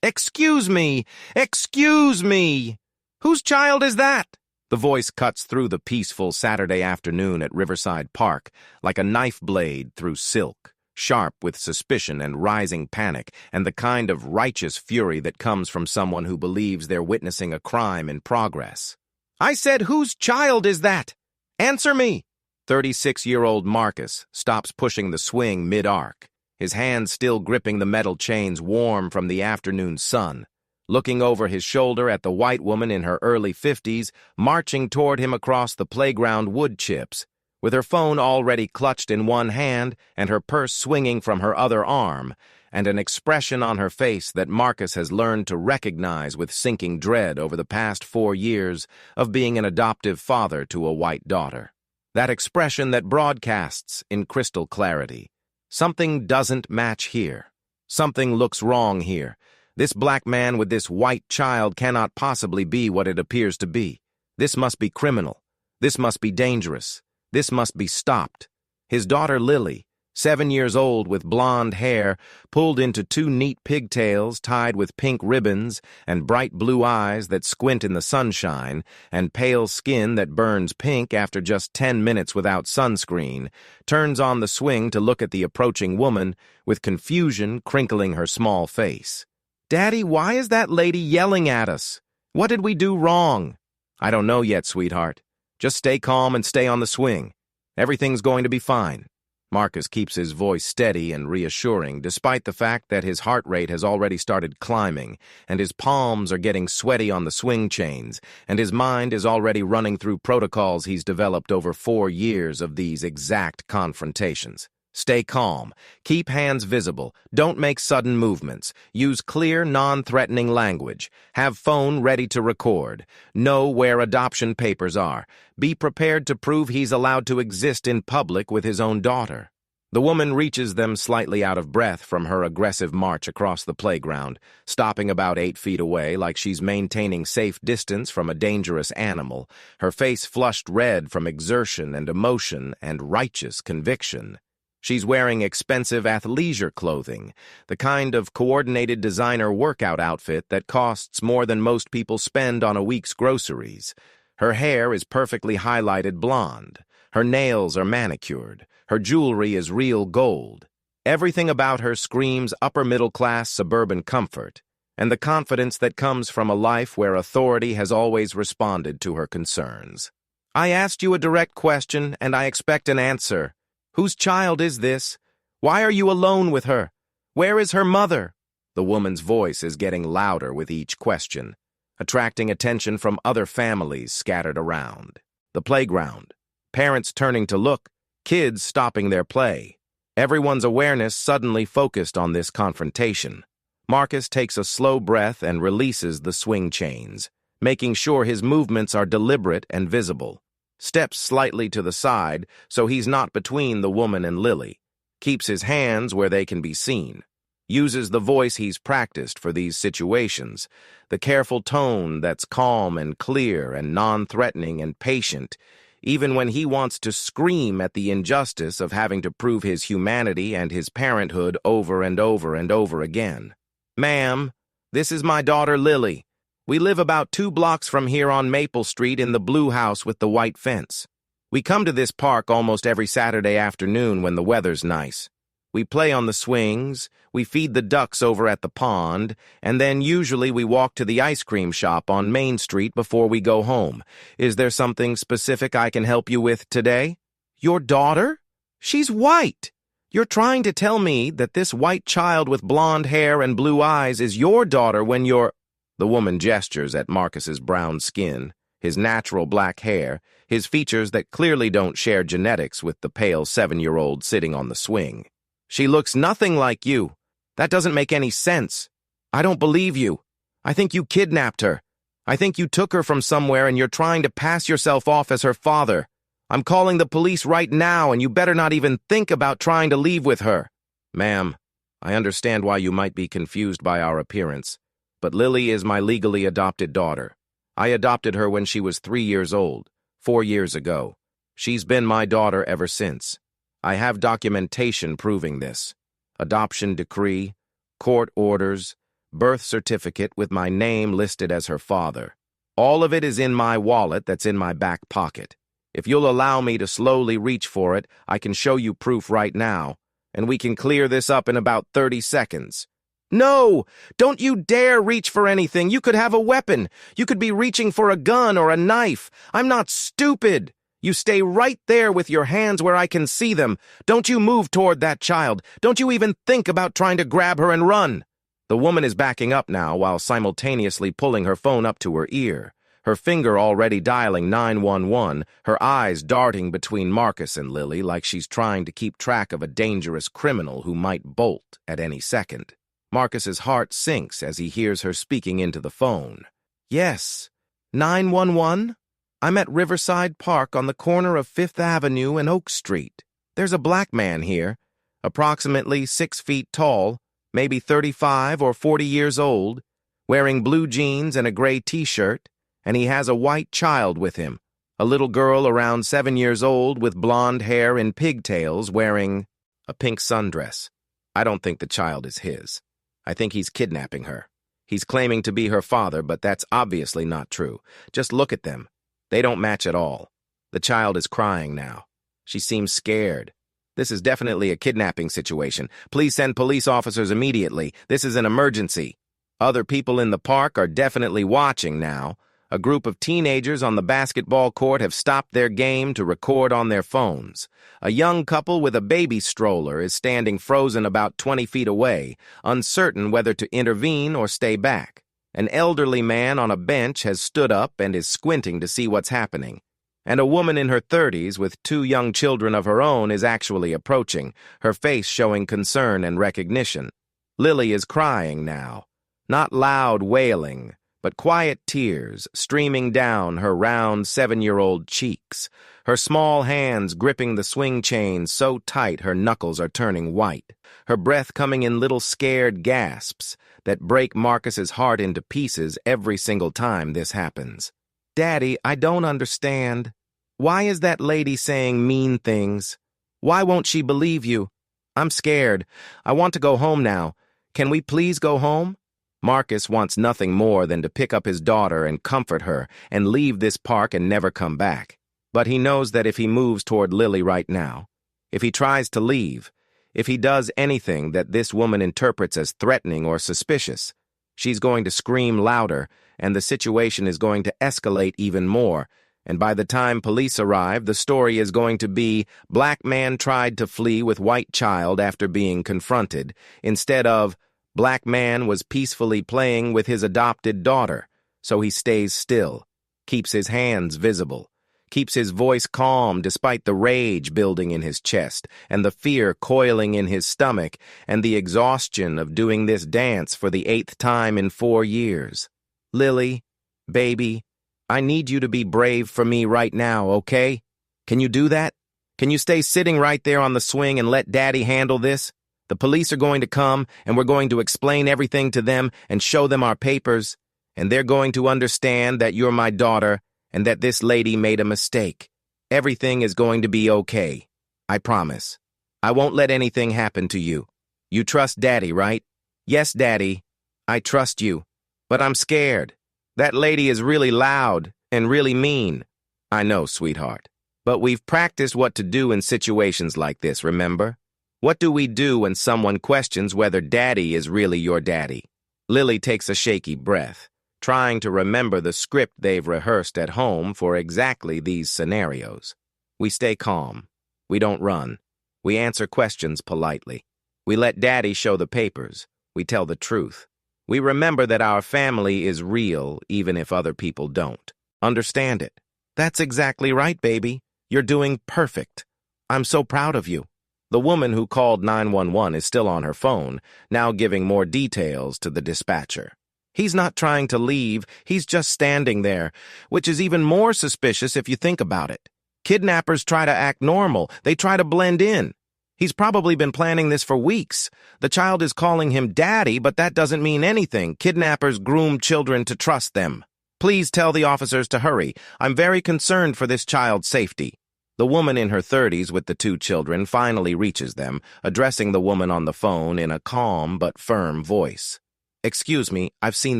"Excuse me! Excuse me! Whose child is that?" The voice cuts through the peaceful Saturday afternoon at Riverside Park like a knife blade through silk, sharp with suspicion and rising panic, and the kind of righteous fury that comes from someone who believes they're witnessing a crime in progress. "I said, whose child is that? Answer me!" 36-year-old Marcus stops pushing the swing mid-arc, his hands still gripping the metal chains warm from the afternoon sun, looking over his shoulder at the white woman in her early 50s marching toward him across the playground wood chips, with her phone already clutched in one hand and her purse swinging from her other arm, and an expression on her face that Marcus has learned to recognize with sinking dread over the past 4 years of being an adoptive father to a white daughter. That expression that broadcasts in crystal clarity. Something doesn't match here. Something looks wrong here. This black man with this white child cannot possibly be what it appears to be. This must be criminal. This must be dangerous. This must be stopped. His daughter Lily, 7 years old with blonde hair, pulled into 2 neat pigtails tied with pink ribbons, and bright blue eyes that squint in the sunshine, and pale skin that burns pink after just 10 minutes without sunscreen, turns on the swing to look at the approaching woman, with confusion crinkling her small face. "Daddy, why is that lady yelling at us? What did we do wrong?" "I don't know yet, sweetheart. Just stay calm and stay on the swing. Everything's going to be fine." Marcus keeps his voice steady and reassuring, despite the fact that his heart rate has already started climbing, and his palms are getting sweaty on the swing chains, and his mind is already running through protocols he's developed over 4 years of these exact confrontations. Stay calm. Keep hands visible. Don't make sudden movements. Use clear, non-threatening language. Have phone ready to record. Know where adoption papers are. Be prepared to prove he's allowed to exist in public with his own daughter. The woman reaches them slightly out of breath from her aggressive march across the playground, stopping about 8 feet away like she's maintaining safe distance from a dangerous animal, her face flushed red from exertion and emotion and righteous conviction. She's wearing expensive athleisure clothing, the kind of coordinated designer workout outfit that costs more than most people spend on a week's groceries. Her hair is perfectly highlighted blonde. Her nails are manicured. Her jewelry is real gold. Everything about her screams upper-middle-class suburban comfort, and the confidence that comes from a life where authority has always responded to her concerns. "I asked you a direct question, and I expect an answer. Whose child is this? Why are you alone with her? Where is her mother?" The woman's voice is getting louder with each question, attracting attention from other families scattered around. The playground. Parents turning to look, kids stopping their play. Everyone's awareness suddenly focused on this confrontation. Marcus takes a slow breath and releases the swing chains, making sure his movements are deliberate and visible. Steps slightly to the side so he's not between the woman and Lily. Keeps his hands where they can be seen. Uses the voice he's practiced for these situations, the careful tone that's calm and clear and non-threatening and patient, even when he wants to scream at the injustice of having to prove his humanity and his parenthood over and over and over again. "Ma'am, this is my daughter Lily. We live about 2 blocks from here on Maple Street in the blue house with the white fence. We come to this park almost every Saturday afternoon when the weather's nice. We play on the swings, we feed the ducks over at the pond, and then usually we walk to the ice cream shop on Main Street before we go home. Is there something specific I can help you with today?" "Your daughter? She's white. You're trying to tell me that this white child with blonde hair and blue eyes is your daughter when you're—" The woman gestures at Marcus's brown skin, his natural black hair, his features that clearly don't share genetics with the pale 7-year-old sitting on the swing. "She looks nothing like you. That doesn't make any sense. I don't believe you. I think you kidnapped her. I think you took her from somewhere and you're trying to pass yourself off as her father. I'm calling the police right now and you better not even think about trying to leave with her." "Ma'am, I understand why you might be confused by our appearance. But Lily is my legally adopted daughter. I adopted her when she was 3 years old, 4 years ago. She's been my daughter ever since. I have documentation proving this. Adoption decree, court orders, birth certificate with my name listed as her father. All of it is in my wallet that's in my back pocket. If you'll allow me to slowly reach for it, I can show you proof right now, and we can clear this up in about 30 seconds. No! Don't you dare reach for anything. You could have a weapon. You could be reaching for a gun or a knife. I'm not stupid. You stay right there with your hands where I can see them. Don't you move toward that child. Don't you even think about trying to grab her and run. The woman is backing up now while simultaneously pulling her phone up to her ear, her finger already dialing 911, her eyes darting between Marcus and Lily like she's trying to keep track of a dangerous criminal who might bolt at any second. Marcus's heart sinks as he hears her speaking into the phone. Yes, 911? I'm at Riverside Park on the corner of 5th Avenue and Oak Street. There's a black man here, approximately 6 feet tall, maybe 35 or 40 years old, wearing blue jeans and a gray t-shirt, and he has a white child with him, a little girl around 7 years old with blonde hair and pigtails wearing a pink sundress. I don't think the child is his. I think he's kidnapping her. He's claiming to be her father, but that's obviously not true. Just look at them. They don't match at all. The child is crying now. She seems scared. This is definitely a kidnapping situation. Please send police officers immediately. This is an emergency. Other people in the park are definitely watching now. A group of teenagers on the basketball court have stopped their game to record on their phones. A young couple with a baby stroller is standing frozen about 20 feet away, uncertain whether to intervene or stay back. An elderly man on a bench has stood up and is squinting to see what's happening. And a woman in her 30s with 2 young children of her own is actually approaching, her face showing concern and recognition. Lily is crying now. Not loud wailing, but quiet tears streaming down her round 7-year-old cheeks, her small hands gripping the swing chains so tight her knuckles are turning white, her breath coming in little scared gasps that break Marcus's heart into pieces every single time this happens. Daddy, I don't understand. Why is that lady saying mean things? Why won't she believe you? I'm scared. I want to go home now. Can we please go home? Marcus wants nothing more than to pick up his daughter and comfort her and leave this park and never come back. But he knows that if he moves toward Lily right now, if he tries to leave, if he does anything that this woman interprets as threatening or suspicious, she's going to scream louder, and the situation is going to escalate even more, and by the time police arrive, the story is going to be black man tried to flee with white child after being confronted, instead of black man was peacefully playing with his adopted daughter, so he stays still, keeps his hands visible, keeps his voice calm despite the rage building in his chest and the fear coiling in his stomach and the exhaustion of doing this dance for the 8th time in 4 years. Lily, baby, I need you to be brave for me right now, okay? Can you do that? Can you stay sitting right there on the swing and let Daddy handle this? The police are going to come, and we're going to explain everything to them and show them our papers, and they're going to understand that you're my daughter and that this lady made a mistake. Everything is going to be okay. I promise. I won't let anything happen to you. You trust Daddy, right? Yes, Daddy. I trust you. But I'm scared. That lady is really loud and really mean. I know, sweetheart. But we've practiced what to do in situations like this, remember? What do we do when someone questions whether Daddy is really your daddy? Lily takes a shaky breath, trying to remember the script they've rehearsed at home for exactly these scenarios. We stay calm. We don't run. We answer questions politely. We let Daddy show the papers. We tell the truth. We remember that our family is real even if other people don't. Understand it. That's exactly right, baby. You're doing perfect. I'm so proud of you. The woman who called 911 is still on her phone, now giving more details to the dispatcher. He's not trying to leave, he's just standing there, which is even more suspicious if you think about it. Kidnappers try to act normal, they try to blend in. He's probably been planning this for weeks. The child is calling him Daddy, but that doesn't mean anything. Kidnappers groom children to trust them. Please tell the officers to hurry. I'm very concerned for this child's safety. The woman in her 30s with the 2 children finally reaches them, addressing the woman on the phone in a calm but firm voice. Excuse me, I've seen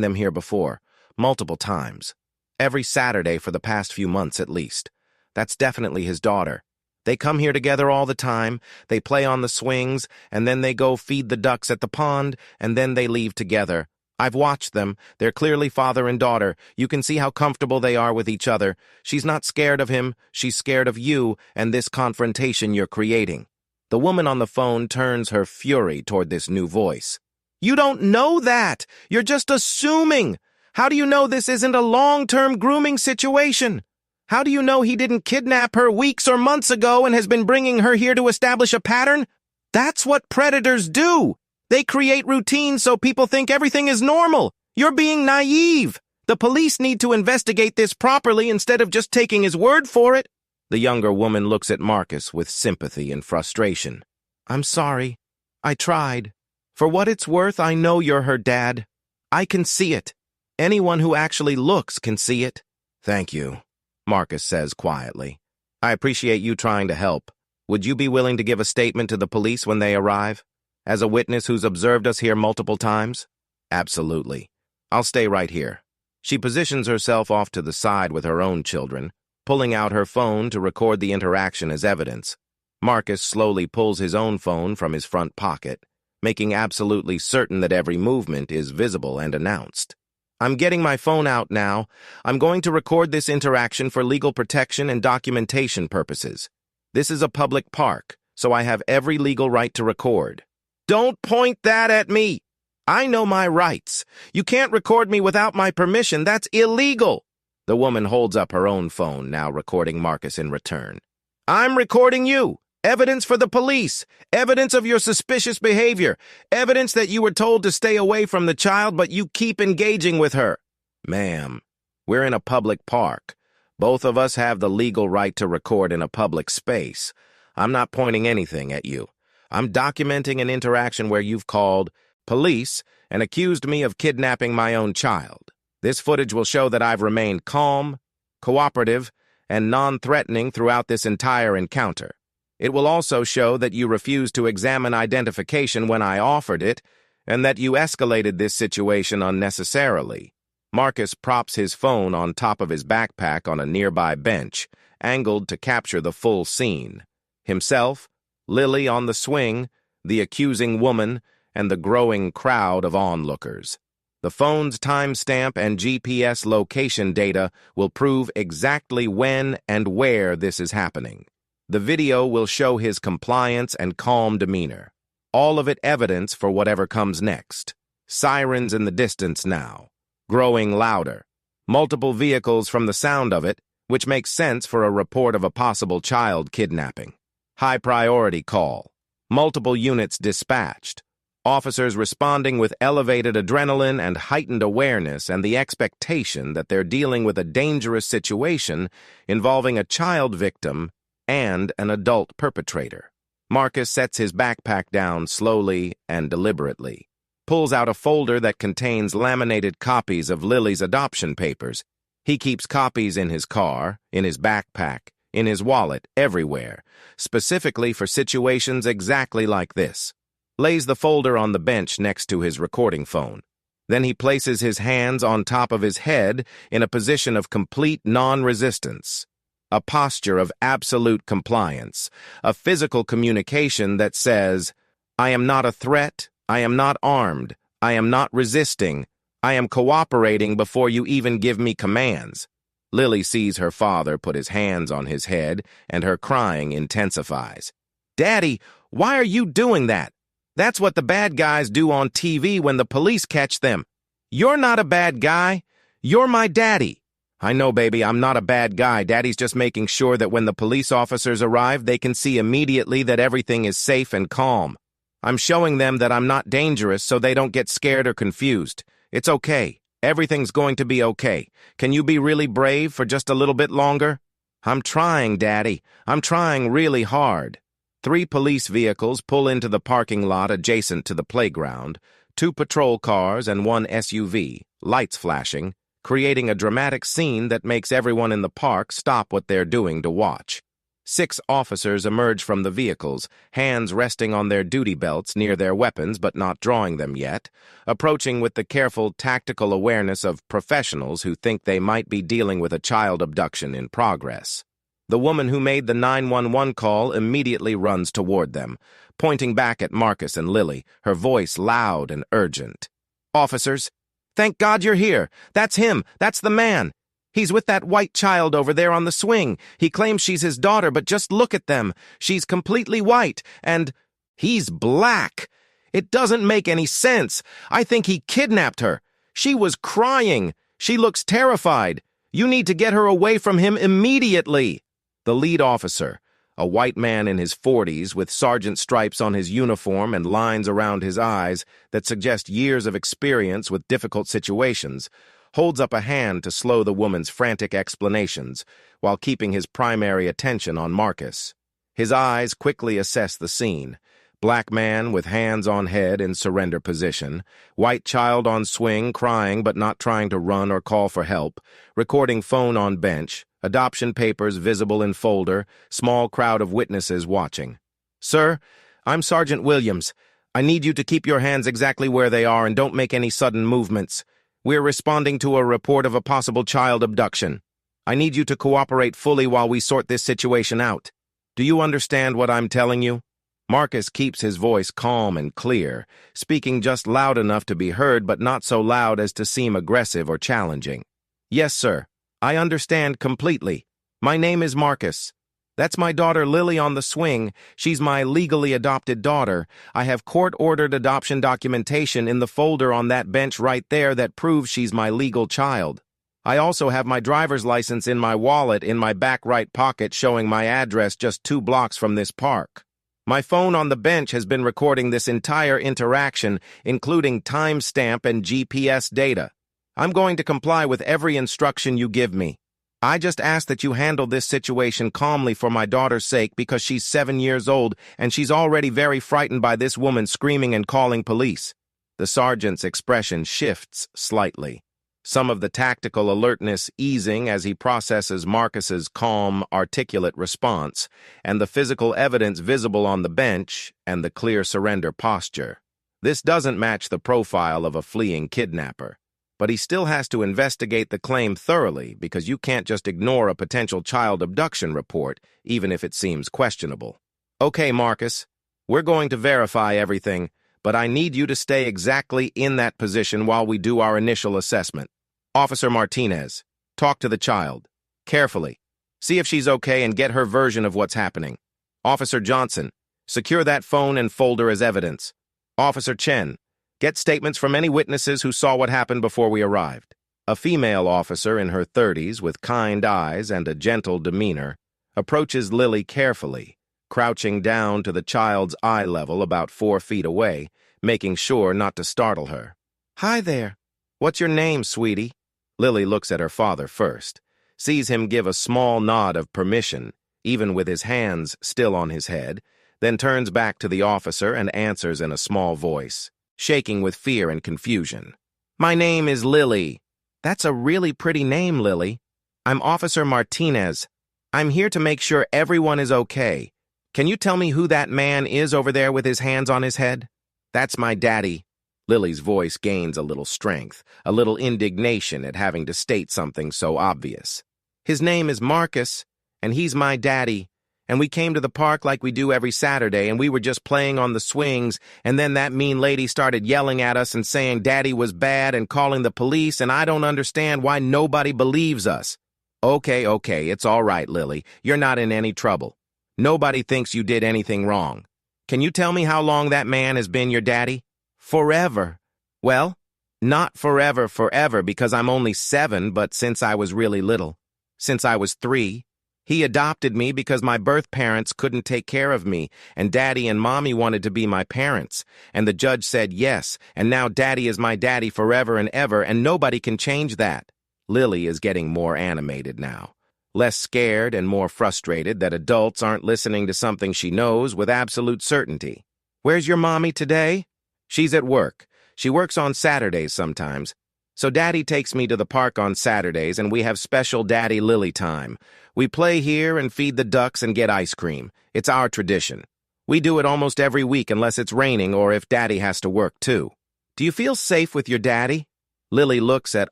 them here before. Multiple times. Every Saturday for the past few months at least. That's definitely his daughter. They come here together all the time, they play on the swings, and then they go feed the ducks at the pond, and then they leave together. I've watched them. They're clearly father and daughter. You can see how comfortable they are with each other. She's not scared of him. She's scared of you and this confrontation you're creating. The woman on the phone turns her fury toward this new voice. You don't know that. You're just assuming. How do you know this isn't a long-term grooming situation? How do you know he didn't kidnap her weeks or months ago and has been bringing her here to establish a pattern? That's what predators do. They create routines so people think everything is normal. You're being naive. The police need to investigate this properly instead of just taking his word for it. The younger woman looks at Marcus with sympathy and frustration. I'm sorry. I tried. For what it's worth, I know you're her dad. I can see it. Anyone who actually looks can see it. Thank you, Marcus says quietly. I appreciate you trying to help. Would you be willing to give a statement to the police when they arrive? As a witness who's observed us here multiple times? Absolutely. I'll stay right here. She positions herself off to the side with her own children, pulling out her phone to record the interaction as evidence. Marcus slowly pulls his own phone from his front pocket, making absolutely certain that every movement is visible and announced. I'm getting my phone out now. I'm going to record this interaction for legal protection and documentation purposes. This is a public park, so I have every legal right to record. Don't point that at me! I know my rights. You can't record me without my permission. That's illegal. The woman holds up her own phone, now recording Marcus in return. I'm recording you. Evidence for the police. Evidence of your suspicious behavior. Evidence that you were told to stay away from the child, but you keep engaging with her. Ma'am, we're in a public park. Both of us have the legal right to record in a public space. I'm not pointing anything at you. I'm documenting an interaction where you've called police and accused me of kidnapping my own child. This footage will show that I've remained calm, cooperative, and non-threatening throughout this entire encounter. It will also show that you refused to examine identification when I offered it, and that you escalated this situation unnecessarily. Marcus props his phone on top of his backpack on a nearby bench, angled to capture the full scene. Himself, Lily on the swing, the accusing woman, and the growing crowd of onlookers. The phone's timestamp and GPS location data will prove exactly when and where this is happening. The video will show his compliance and calm demeanor. All of it evidence for whatever comes next. Sirens in the distance now, growing louder. Multiple vehicles from the sound of it, which makes sense for a report of a possible child kidnapping. High priority call. Multiple units dispatched. Officers responding with elevated adrenaline and heightened awareness and the expectation that they're dealing with a dangerous situation involving a child victim and an adult perpetrator. Marcus sets his backpack down slowly and deliberately, pulls out a folder that contains laminated copies of Lily's adoption papers. He keeps copies in his car, in his backpack, in his wallet, everywhere, specifically for situations exactly like this. Lays the folder on the bench next to his recording phone. Then he places his hands on top of his head in a position of complete non-resistance. A posture of absolute compliance, a physical communication that says, I am not a threat, I am not armed, I am not resisting, I am cooperating before you even give me commands. Lily sees her father put his hands on his head, and her crying intensifies. Daddy, why are you doing that? That's what the bad guys do on TV when the police catch them. You're not a bad guy. You're my daddy. I know, baby, I'm not a bad guy. Daddy's just making sure that when the police officers arrive, they can see immediately that everything is safe and calm. I'm showing them that I'm not dangerous so they don't get scared or confused. It's okay. Everything's going to be okay. Can you be really brave for just a little bit longer? I'm trying, Daddy. I'm trying really hard. 3 police vehicles pull into the parking lot adjacent to the playground, 2 patrol cars and 1 SUV, lights flashing, creating a dramatic scene that makes everyone in the park stop what they're doing to watch. 6 officers emerge from the vehicles, hands resting on their duty belts near their weapons but not drawing them yet, approaching with the careful, tactical awareness of professionals who think they might be dealing with a child abduction in progress. The woman who made the 911 call immediately runs toward them, pointing back at Marcus and Lily, her voice loud and urgent. "Officers, thank God you're here. That's him. That's the man. He's with that white child over there on the swing. He claims she's his daughter, but just look at them. She's completely white, and he's black. It doesn't make any sense. I think he kidnapped her. She was crying. She looks terrified. You need to get her away from him immediately." The lead officer, a white man in his 40s with sergeant stripes on his uniform and lines around his eyes that suggest years of experience with difficult situations, holds up a hand to slow the woman's frantic explanations while keeping his primary attention on Marcus. His eyes quickly assess the scene. Black man with hands on head in surrender position, white child on swing crying but not trying to run or call for help, recording phone on bench, adoption papers visible in folder, small crowd of witnesses watching. "Sir, I'm Sergeant Williams. I need you to keep your hands exactly where they are and don't make any sudden movements. We're responding to a report of a possible child abduction. I need you to cooperate fully while we sort this situation out. Do you understand what I'm telling you?" Marcus keeps his voice calm and clear, speaking just loud enough to be heard but not so loud as to seem aggressive or challenging. "Yes, sir. I understand completely. My name is Marcus. That's my daughter Lily on the swing. She's my legally adopted daughter. I have court-ordered adoption documentation in the folder on that bench right there that proves she's my legal child. I also have my driver's license in my wallet in my back right pocket showing my address just 2 blocks from this park. My phone on the bench has been recording this entire interaction, including timestamp and GPS data. I'm going to comply with every instruction you give me. I just ask that you handle this situation calmly for my daughter's sake because she's 7 years old and she's already very frightened by this woman screaming and calling police." The sergeant's expression shifts slightly, some of the tactical alertness easing as he processes Marcus's calm, articulate response and the physical evidence visible on the bench and the clear surrender posture. This doesn't match the profile of a fleeing kidnapper. But he still has to investigate the claim thoroughly because you can't just ignore a potential child abduction report, even if it seems questionable. "Okay, Marcus, we're going to verify everything, but I need you to stay exactly in that position while we do our initial assessment. Officer Martinez, talk to the child. Carefully. See if she's okay and get her version of what's happening. Officer Johnson, secure that phone and folder as evidence. Officer Chen, get statements from any witnesses who saw what happened before we arrived." A female officer in her 30s with kind eyes and a gentle demeanor approaches Lily carefully, crouching down to the child's eye level about 4 feet away, making sure not to startle her. "Hi there. What's your name, sweetie?" Lily looks at her father first, sees him give a small nod of permission, even with his hands still on his head, then turns back to the officer and answers in a small voice, shaking with fear and confusion. "My name is Lily." "That's a really pretty name, Lily. I'm Officer Martinez. I'm here to make sure everyone is okay. Can you tell me who that man is over there with his hands on his head?" "That's my daddy." Lily's voice gains a little strength, a little indignation at having to state something so obvious. "His name is Marcus, and he's my daddy. And we came to the park like we do every Saturday, and we were just playing on the swings, and then that mean lady started yelling at us and saying Daddy was bad and calling the police, and I don't understand why nobody believes us." Okay, it's all right, Lily. You're not in any trouble. Nobody thinks you did anything wrong. Can you tell me how long that man has been your daddy?" "Forever." "Well, not forever, because I'm only 7, but since I was really little. Since I was 3. He adopted me because my birth parents couldn't take care of me, and Daddy and Mommy wanted to be my parents, and the judge said yes, and now Daddy is my daddy forever and ever, and nobody can change that." Lily is getting more animated now, less scared and more frustrated that adults aren't listening to something she knows with absolute certainty. "Where's your mommy today?" "She's at work. She works on Saturdays sometimes. So Daddy takes me to the park on Saturdays, and we have special Daddy Lily time. We play here and feed the ducks and get ice cream. It's our tradition. We do it almost every week unless it's raining or if Daddy has to work too. Do you feel safe with your daddy? Lily looks at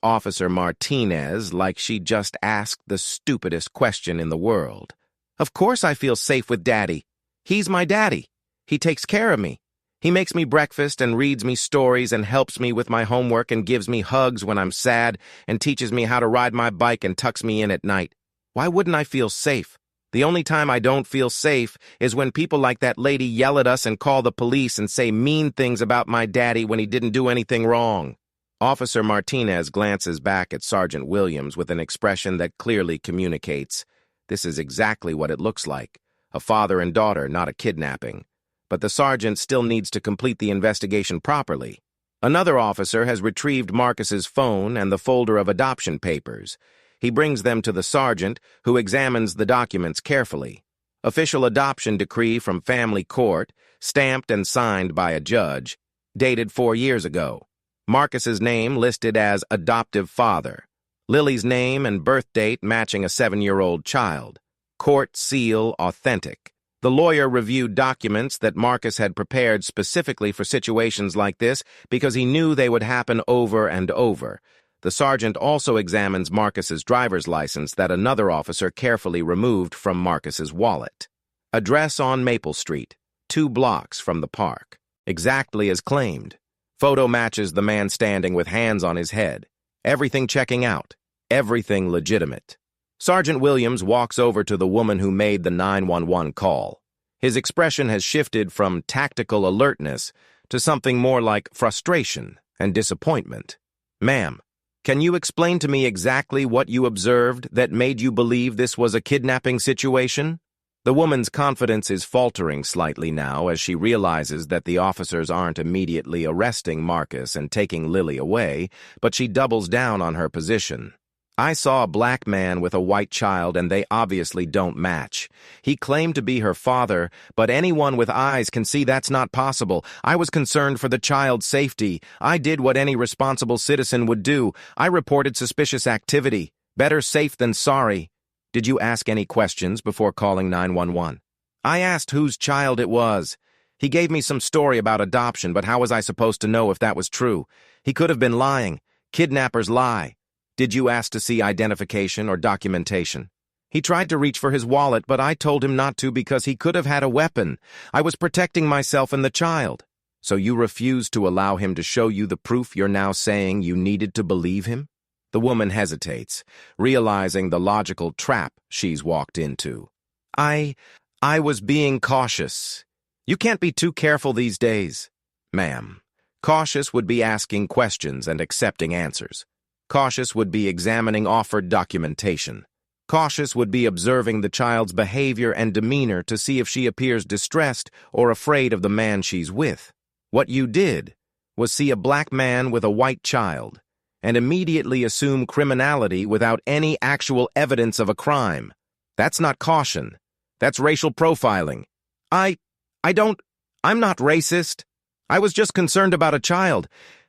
Officer Martinez like she just asked the stupidest question in the world. Of course I feel safe with Daddy. He's my daddy. He takes care of me. He makes me breakfast and reads me stories and helps me with my homework and gives me hugs when I'm sad and teaches me how to ride my bike and tucks me in at night. Why wouldn't I feel safe? The only time I don't feel safe is when people like that lady yell at us and call the police and say mean things about my daddy when he didn't do anything wrong. Officer Martinez glances back at Sergeant Williams with an expression that clearly communicates, this is exactly what it looks like, a father and daughter, not a kidnapping. But the sergeant still needs to complete the investigation properly. Another officer has retrieved Marcus's phone and the folder of adoption papers. He brings them to the sergeant, who examines the documents carefully. Official adoption decree from family court, stamped and signed by a judge, dated 4 years ago. Marcus's name listed as adoptive father. Lily's name and birth date matching a 7-year-old child. Court seal authentic. The lawyer reviewed documents that Marcus had prepared specifically for situations like this because he knew they would happen over and over. The sergeant also examines Marcus's driver's license that another officer carefully removed from Marcus's wallet. Address on Maple Street, 2 blocks from the park. Exactly as claimed. Photo matches the man standing with hands on his head. Everything checking out. Everything legitimate. Sergeant Williams walks over to the woman who made the 911 call. His expression has shifted from tactical alertness to something more like frustration and disappointment. Ma'am, can you explain to me exactly what you observed that made you believe this was a kidnapping situation? The woman's confidence is faltering slightly now as she realizes that the officers aren't immediately arresting Marcus and taking Lily away, but she doubles down on her position. I saw a black man with a white child and they obviously don't match. He claimed to be her father, but anyone with eyes can see that's not possible. I was concerned for the child's safety. I did what any responsible citizen would do. I reported suspicious activity. Better safe than sorry. Did you ask any questions before calling 911? I asked whose child it was. He gave me some story about adoption, but how was I supposed to know if that was true? He could have been lying. Kidnappers lie. Did you ask to see identification or documentation? He tried to reach for his wallet, but I told him not to because he could have had a weapon. I was protecting myself and the child. So you refused to allow him to show you the proof you're now saying you needed to believe him? The woman hesitates, realizing the logical trap she's walked into. I was being cautious. You can't be too careful these days. Ma'am, cautious would be asking questions and accepting answers. Cautious would be examining offered documentation. Cautious would be observing the child's behavior and demeanor to see if she appears distressed or afraid of the man she's with. What you did was see a black man with a white child and immediately assume criminality without any actual evidence of a crime. That's not caution. That's racial profiling. I'm not racist. I was just concerned about a child.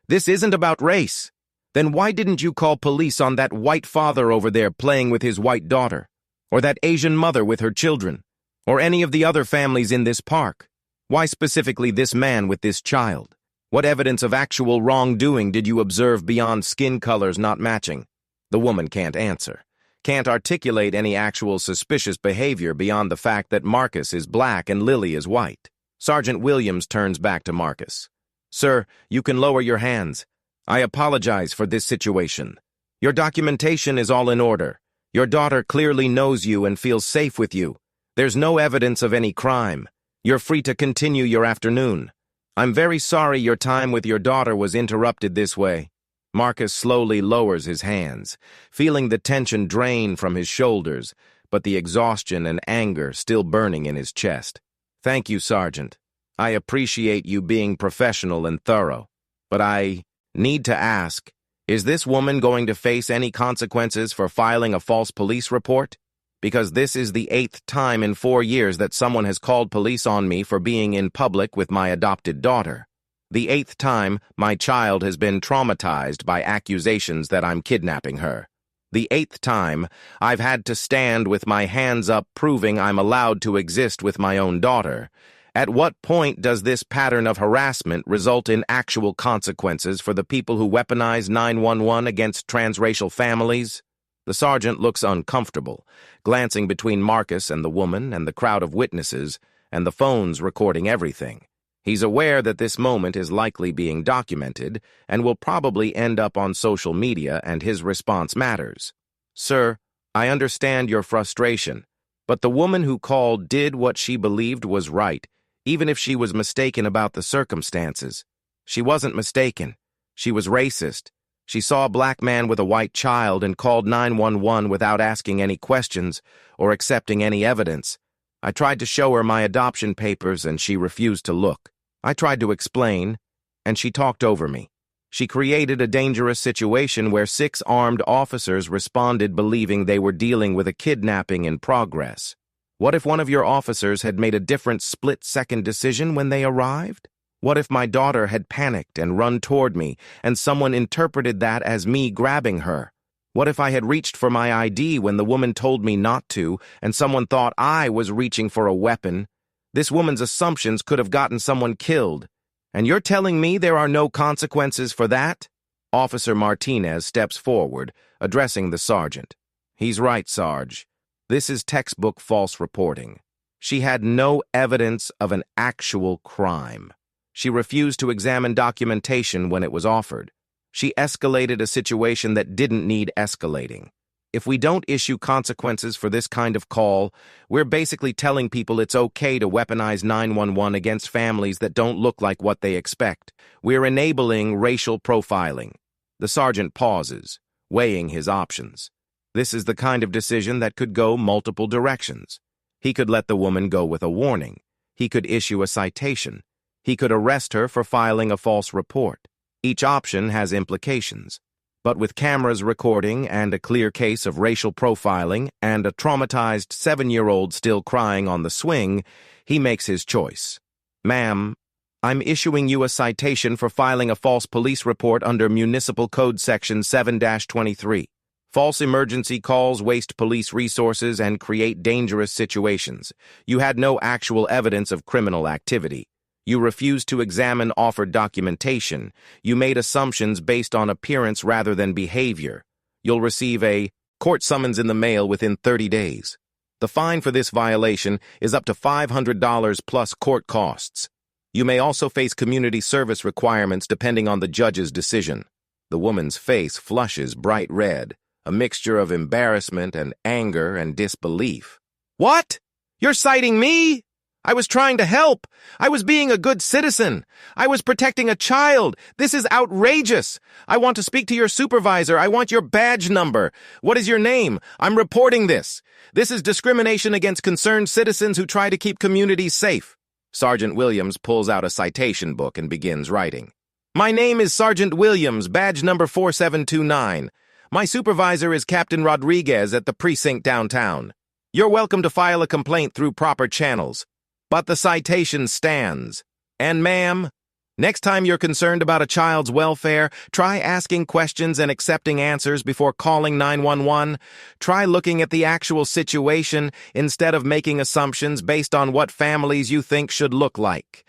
This isn't about race. Then why didn't you call police on that white father over there playing with his white daughter? Or that Asian mother with her children? Or any of the other families in this park? Why specifically this man with this child? What evidence of actual wrongdoing did you observe beyond skin colors not matching? The woman can't answer. Can't articulate any actual suspicious behavior beyond the fact that Marcus is black and Lily is white. Sergeant Williams turns back to Marcus. Sir, you can lower your hands. I apologize for this situation. Your documentation is all in order. Your daughter clearly knows you and feels safe with you. There's no evidence of any crime. You're free to continue your afternoon. I'm very sorry your time with your daughter was interrupted this way. Marcus slowly lowers his hands, feeling the tension drain from his shoulders, but the exhaustion and anger still burning in his chest. Thank you, Sergeant. I appreciate you being professional and thorough. But I need to ask, is this woman going to face any consequences for filing a false police report? Because this is the 8th time in 4 years that someone has called police on me for being in public with my adopted daughter. The 8th time my child has been traumatized by accusations that I'm kidnapping her. The 8th time I've had to stand with my hands up proving I'm allowed to exist with my own daughter. At what point does this pattern of harassment result in actual consequences for the people who weaponize 911 against transracial families? The sergeant looks uncomfortable, glancing between Marcus and the woman and the crowd of witnesses and the phones recording everything. He's aware that this moment is likely being documented and will probably end up on social media, and his response matters. Sir, I understand your frustration, but the woman who called did what she believed was right, even if she was mistaken about the circumstances. She wasn't mistaken. She was racist. She saw a black man with a white child and called 911 without asking any questions or accepting any evidence. I tried to show her my adoption papers and she refused to look. I tried to explain, and she talked over me. She created a dangerous situation where 6 armed officers responded believing they were dealing with a kidnapping in progress. What if one of your officers had made a different split-second decision when they arrived? What if my daughter had panicked and run toward me, and someone interpreted that as me grabbing her? What if I had reached for my ID when the woman told me not to, and someone thought I was reaching for a weapon? This woman's assumptions could have gotten someone killed. And you're telling me there are no consequences for that? Officer Martinez steps forward, addressing the sergeant. He's right, Sarge. This is textbook false reporting. She had no evidence of an actual crime. She refused to examine documentation when it was offered. She escalated a situation that didn't need escalating. If we don't issue consequences for this kind of call, we're basically telling people it's okay to weaponize 911 against families that don't look like what they expect. We're enabling racial profiling. The sergeant pauses, weighing his options. This is the kind of decision that could go multiple directions. He could let the woman go with a warning. He could issue a citation. He could arrest her for filing a false report. Each option has implications. But with cameras recording and a clear case of racial profiling and a traumatized 7-year-old still crying on the swing, he makes his choice. Ma'am, I'm issuing you a citation for filing a false police report under Municipal Code Section 7-23. False emergency calls waste police resources and create dangerous situations. You had no actual evidence of criminal activity. You refused to examine offered documentation. You made assumptions based on appearance rather than behavior. You'll receive a court summons in the mail within 30 days. The fine for this violation is up to $500 plus court costs. You may also face community service requirements depending on the judge's decision. The woman's face flushes bright red, a mixture of embarrassment and anger and disbelief. What? You're citing me? I was trying to help. I was being a good citizen. I was protecting a child. This is outrageous. I want to speak to your supervisor. I want your badge number. What is your name? I'm reporting this. This is discrimination against concerned citizens who try to keep communities safe. Sergeant Williams pulls out a citation book and begins writing. My name is Sergeant Williams, badge number 4729. My supervisor is Captain Rodriguez at the precinct downtown. You're welcome to file a complaint through proper channels. But the citation stands. And ma'am, next time you're concerned about a child's welfare, try asking questions and accepting answers before calling 911. Try looking at the actual situation instead of making assumptions based on what families you think should look like.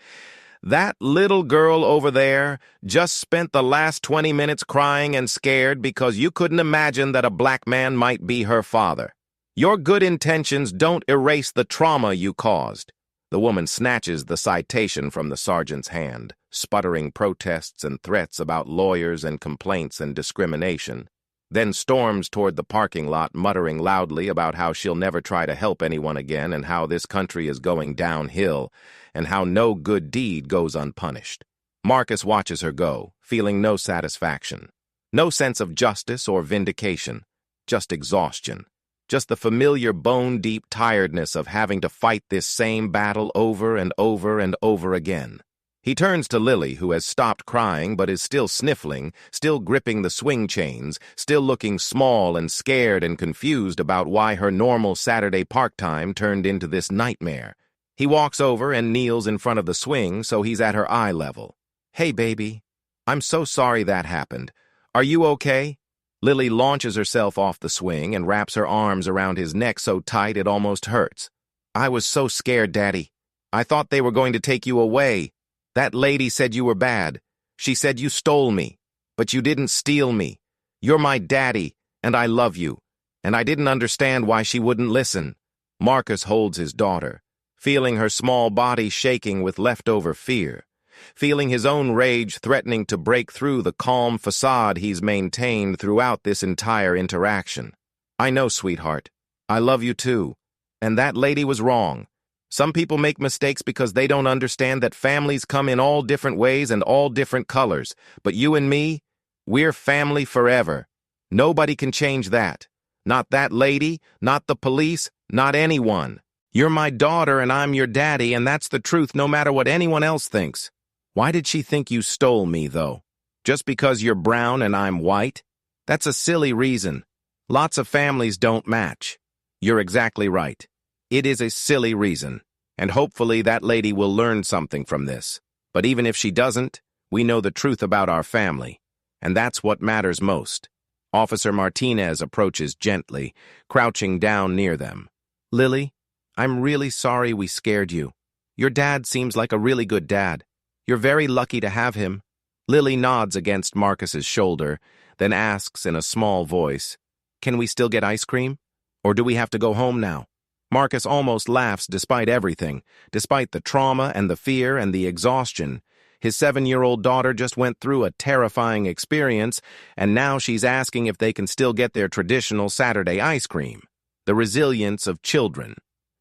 That little girl over there just spent the last 20 minutes crying and scared because you couldn't imagine that a black man might be her father. Your good intentions don't erase the trauma you caused. The woman snatches the citation from the sergeant's hand, sputtering protests and threats about lawyers and complaints and discrimination, then storms toward the parking lot, muttering loudly about how she'll never try to help anyone again and how this country is going downhill and how no good deed goes unpunished. Marcus watches her go, feeling no satisfaction, no sense of justice or vindication, just exhaustion. Just the familiar bone-deep tiredness of having to fight this same battle over and over and over again. He turns to Lily, who has stopped crying but is still sniffling, still gripping the swing chains, still looking small and scared and confused about why her normal Saturday park time turned into this nightmare. He walks over and kneels in front of the swing so he's at her eye level. Hey, baby. I'm so sorry that happened. Are you okay? Lily launches herself off the swing and wraps her arms around his neck so tight it almost hurts. I was so scared, Daddy. I thought they were going to take you away. That lady said you were bad. She said you stole me. But you didn't steal me. You're my daddy, and I love you. And I didn't understand why she wouldn't listen. Marcus holds his daughter, feeling her small body shaking with leftover fear, feeling his own rage threatening to break through the calm facade he's maintained throughout this entire interaction. I know, sweetheart. I love you too. And that lady was wrong. Some people make mistakes because they don't understand that families come in all different ways and all different colors. But you and me, we're family forever. Nobody can change that. Not that lady, not the police, not anyone. You're my daughter and I'm your daddy, and that's the truth no matter what anyone else thinks. Why did she think you stole me, though? Just because you're brown and I'm white? That's a silly reason. Lots of families don't match. You're exactly right. It is a silly reason, and hopefully that lady will learn something from this. But even if she doesn't, we know the truth about our family, and that's what matters most. Officer Martinez approaches gently, crouching down near them. Lily, I'm really sorry we scared you. Your dad seems like a really good dad. You're very lucky to have him. Lily nods against Marcus's shoulder, then asks in a small voice, Can we still get ice cream? Or do we have to go home now? Marcus almost laughs despite everything, despite the trauma and the fear and the exhaustion. His 7-year-old daughter just went through a terrifying experience, and now she's asking if they can still get their traditional Saturday ice cream. The resilience of children.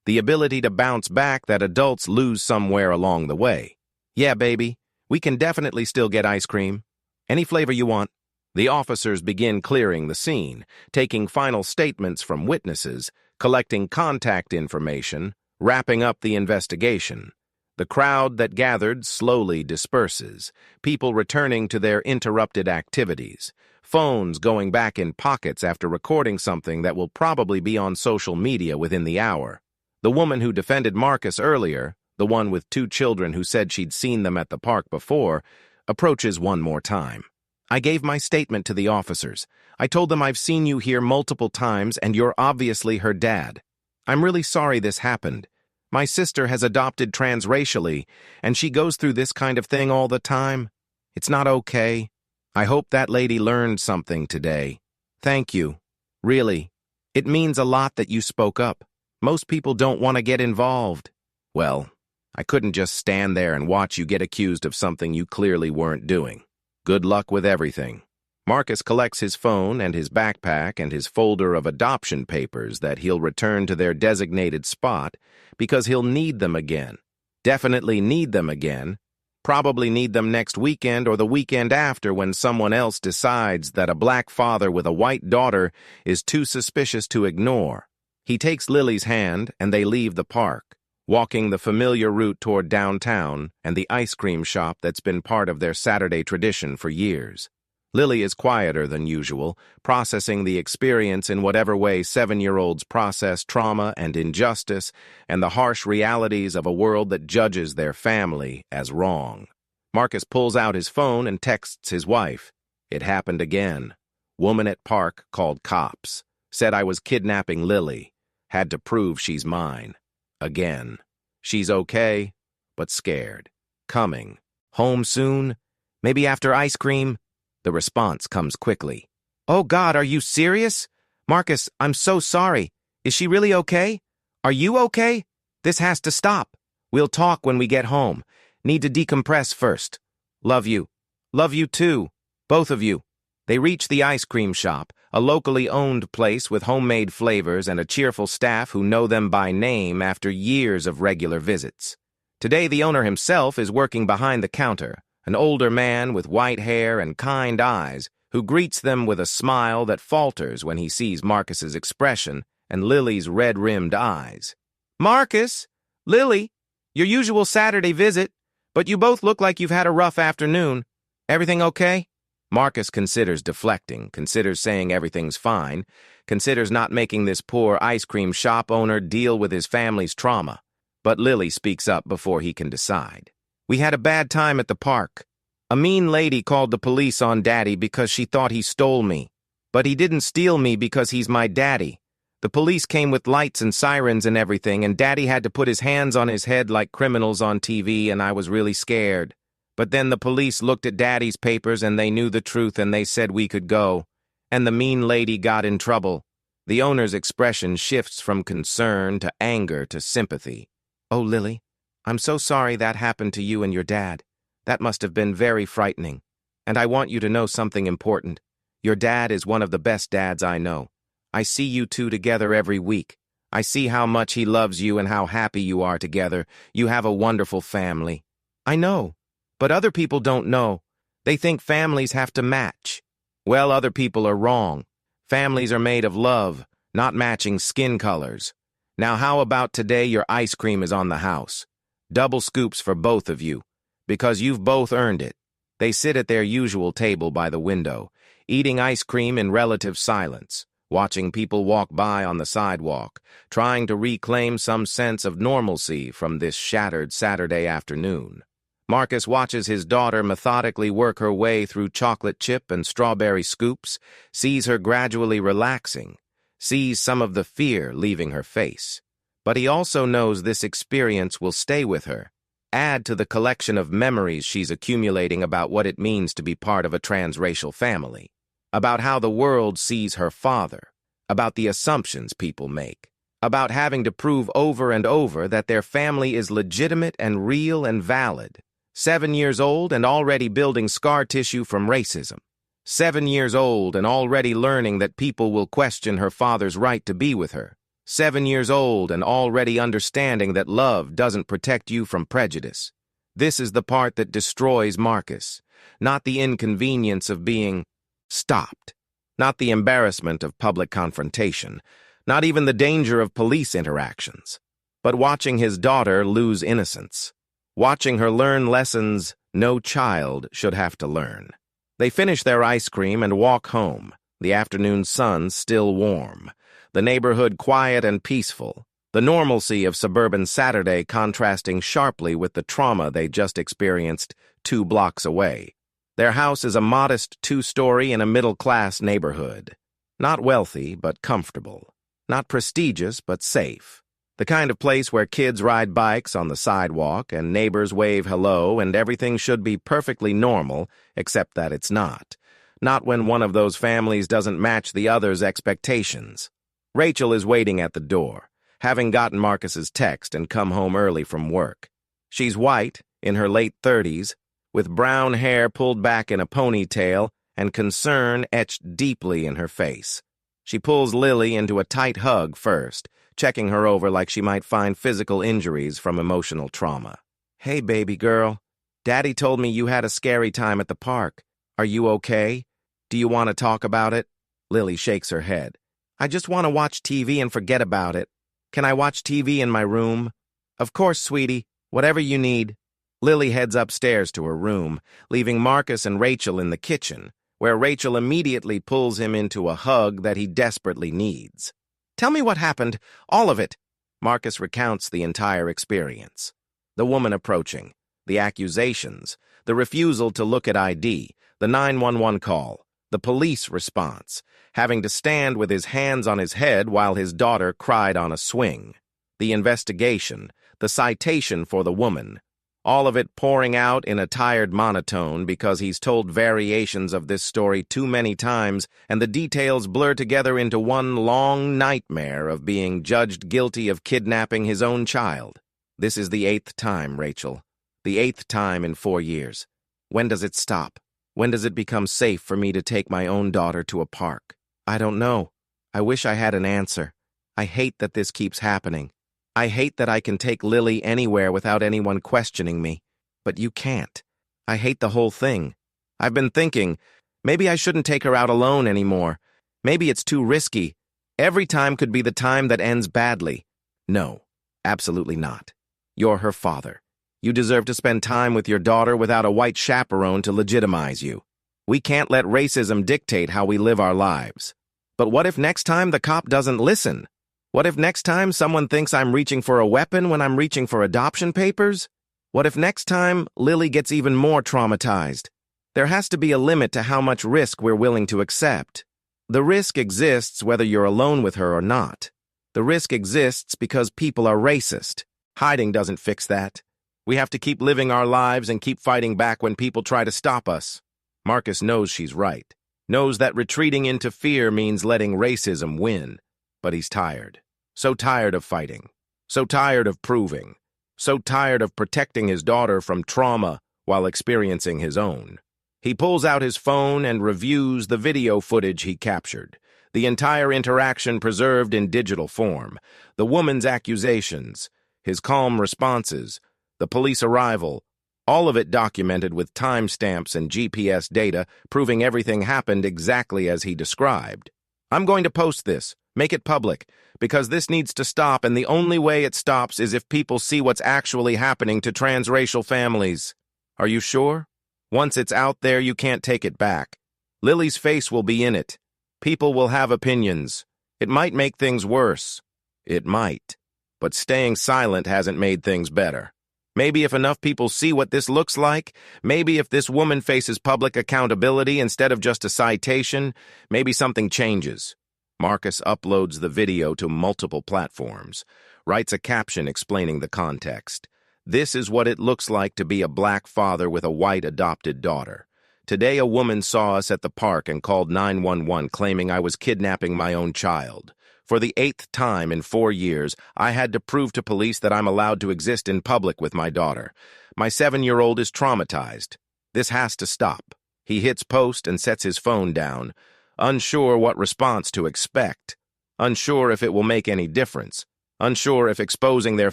The ability to bounce back that adults lose somewhere along the way. Yeah, baby, we can definitely still get ice cream. Any flavor you want. The officers begin clearing the scene, taking final statements from witnesses, collecting contact information, wrapping up the investigation. The crowd that gathered slowly disperses, people returning to their interrupted activities, phones going back in pockets after recording something that will probably be on social media within the hour. The woman who defended Marcus earlier, the one with 2 children who said she'd seen them at the park before, approaches one more time. I gave my statement to the officers. I told them I've seen you here multiple times and you're obviously her dad. I'm really sorry this happened. My sister has adopted transracially, and she goes through this kind of thing all the time. It's not okay. I hope that lady learned something today. Thank you. Really. It means a lot that you spoke up. Most people don't want to get involved. Well, I couldn't just stand there and watch you get accused of something you clearly weren't doing. Good luck with everything. Marcus collects his phone and his backpack and his folder of adoption papers that he'll return to their designated spot because he'll need them again. Definitely need them again. Probably need them next weekend or the weekend after when someone else decides that a black father with a white daughter is too suspicious to ignore. He takes Lily's hand and they leave the park, walking the familiar route toward downtown and the ice cream shop that's been part of their Saturday tradition for years. Lily is quieter than usual, processing the experience in whatever way 7-year-olds process trauma and injustice and the harsh realities of a world that judges their family as wrong. Marcus pulls out his phone and texts his wife. It happened again. Woman at park called cops. Said I was kidnapping Lily. Had to prove she's mine. Again. She's okay, but scared. Coming. Home soon? Maybe after ice cream? The response comes quickly. Oh God, are you serious? Marcus, I'm so sorry. Is she really okay? Are you okay? This has to stop. We'll talk when we get home. Need to decompress first. Love you. Love you too. Both of you. They reach the ice cream shop, a locally owned place with homemade flavors and a cheerful staff who know them by name after years of regular visits. Today the owner himself is working behind the counter, an older man with white hair and kind eyes who greets them with a smile that falters when he sees Marcus's expression and Lily's red-rimmed eyes. Marcus! Lily! Your usual Saturday visit, but you both look like you've had a rough afternoon. Everything okay? Marcus considers deflecting, considers saying everything's fine, considers not making this poor ice cream shop owner deal with his family's trauma. But Lily speaks up before he can decide. We had a bad time at the park. A mean lady called the police on Daddy because she thought he stole me. But he didn't steal me because he's my daddy. The police came with lights and sirens and everything, and Daddy had to put his hands on his head like criminals on TV, and I was really scared. But then the police looked at Daddy's papers and they knew the truth and they said we could go. And the mean lady got in trouble. The owner's expression shifts from concern to anger to sympathy. Oh, Lily, I'm so sorry that happened to you and your dad. That must have been very frightening. And I want you to know something important. Your dad is one of the best dads I know. I see you two together every week. I see how much he loves you and how happy you are together. You have a wonderful family. I know, but other people don't know. They think families have to match. Well, other people are wrong. Families are made of love, not matching skin colors. Now, how about today your ice cream is on the house? Double scoops for both of you, because you've both earned it. They sit at their usual table by the window, eating ice cream in relative silence, watching people walk by on the sidewalk, trying to reclaim some sense of normalcy from this shattered Saturday afternoon. Marcus watches his daughter methodically work her way through chocolate chip and strawberry scoops, sees her gradually relaxing, sees some of the fear leaving her face. But he also knows this experience will stay with her, add to the collection of memories she's accumulating about what it means to be part of a transracial family, about how the world sees her father, about the assumptions people make, about having to prove over and over that their family is legitimate and real and valid. 7 years old and already building scar tissue from racism. 7 years old and already learning that people will question her father's right to be with her. 7 years old and already understanding that love doesn't protect you from prejudice. This is the part that destroys Marcus, not the inconvenience of being stopped, not the embarrassment of public confrontation, not even the danger of police interactions, but watching his daughter lose innocence. Watching her learn lessons no child should have to learn. They finish their ice cream and walk home, the afternoon sun still warm, the neighborhood quiet and peaceful, the normalcy of suburban Saturday contrasting sharply with the trauma they just experienced 2 blocks away. Their house is a modest 2-story in a middle-class neighborhood. Not wealthy, but comfortable. Not prestigious, but safe. The kind of place where kids ride bikes on the sidewalk and neighbors wave hello and everything should be perfectly normal, except that it's not. Not when one of those families doesn't match the other's expectations. Rachel is waiting at the door, having gotten Marcus's text and come home early from work. She's white, in her late 30s, with brown hair pulled back in a ponytail and concern etched deeply in her face. She pulls Lily into a tight hug first, checking her over like she might find physical injuries from emotional trauma. Hey, baby girl. Daddy told me you had a scary time at the park. Are you okay? Do you want to talk about it? Lily shakes her head. I just want to watch TV and forget about it. Can I watch TV in my room? Of course, sweetie. Whatever you need. Lily heads upstairs to her room, leaving Marcus and Rachel in the kitchen, where Rachel immediately pulls him into a hug that he desperately needs. Tell me what happened, all of it. Marcus recounts the entire experience. The woman approaching, the accusations, the refusal to look at ID, the 911 call, the police response, having to stand with his hands on his head while his daughter cried on a swing, the investigation, the citation for the woman, all of it pouring out in a tired monotone because he's told variations of this story too many times and the details blur together into one long nightmare of being judged guilty of kidnapping his own child. This is the 8th time, Rachel. The 8th time in 4 years. When does it stop? When does it become safe for me to take my own daughter to a park? I don't know. I wish I had an answer. I hate that this keeps happening. I hate that I can take Lily anywhere without anyone questioning me. But you can't. I hate the whole thing. I've been thinking, maybe I shouldn't take her out alone anymore. Maybe it's too risky. Every time could be the time that ends badly. No, absolutely not. You're her father. You deserve to spend time with your daughter without a white chaperone to legitimize you. We can't let racism dictate how we live our lives. But what if next time the cop doesn't listen? What if next time someone thinks I'm reaching for a weapon when I'm reaching for adoption papers? What if next time Lily gets even more traumatized? There has to be a limit to how much risk we're willing to accept. The risk exists whether you're alone with her or not. The risk exists because people are racist. Hiding doesn't fix that. We have to keep living our lives and keep fighting back when people try to stop us. Marcus knows she's right. Knows that retreating into fear means letting racism win. But he's tired. So tired of fighting. So tired of proving. So tired of protecting his daughter from trauma while experiencing his own. He pulls out his phone and reviews the video footage he captured. The entire interaction preserved in digital form. The woman's accusations, his calm responses, the police arrival, all of it documented with timestamps and GPS data proving everything happened exactly as he described. I'm going to post this, make it public, because this needs to stop, and the only way it stops is if people see what's actually happening to transracial families. Are you sure? Once it's out there, you can't take it back. Lily's face will be in it. People will have opinions. It might make things worse. It might. But staying silent hasn't made things better. Maybe if enough people see what this looks like, maybe if this woman faces public accountability instead of just a citation, maybe something changes. Marcus uploads the video to multiple platforms, writes a caption explaining the context. This is what it looks like to be a black father with a white adopted daughter. Today a woman saw us at the park and called 911 claiming I was kidnapping my own child. For the 8th time in 4 years, I had to prove to police that I'm allowed to exist in public with my daughter. My 7-year-old is traumatized. This has to stop. He hits post and sets his phone down, unsure what response to expect, unsure if it will make any difference, unsure if exposing their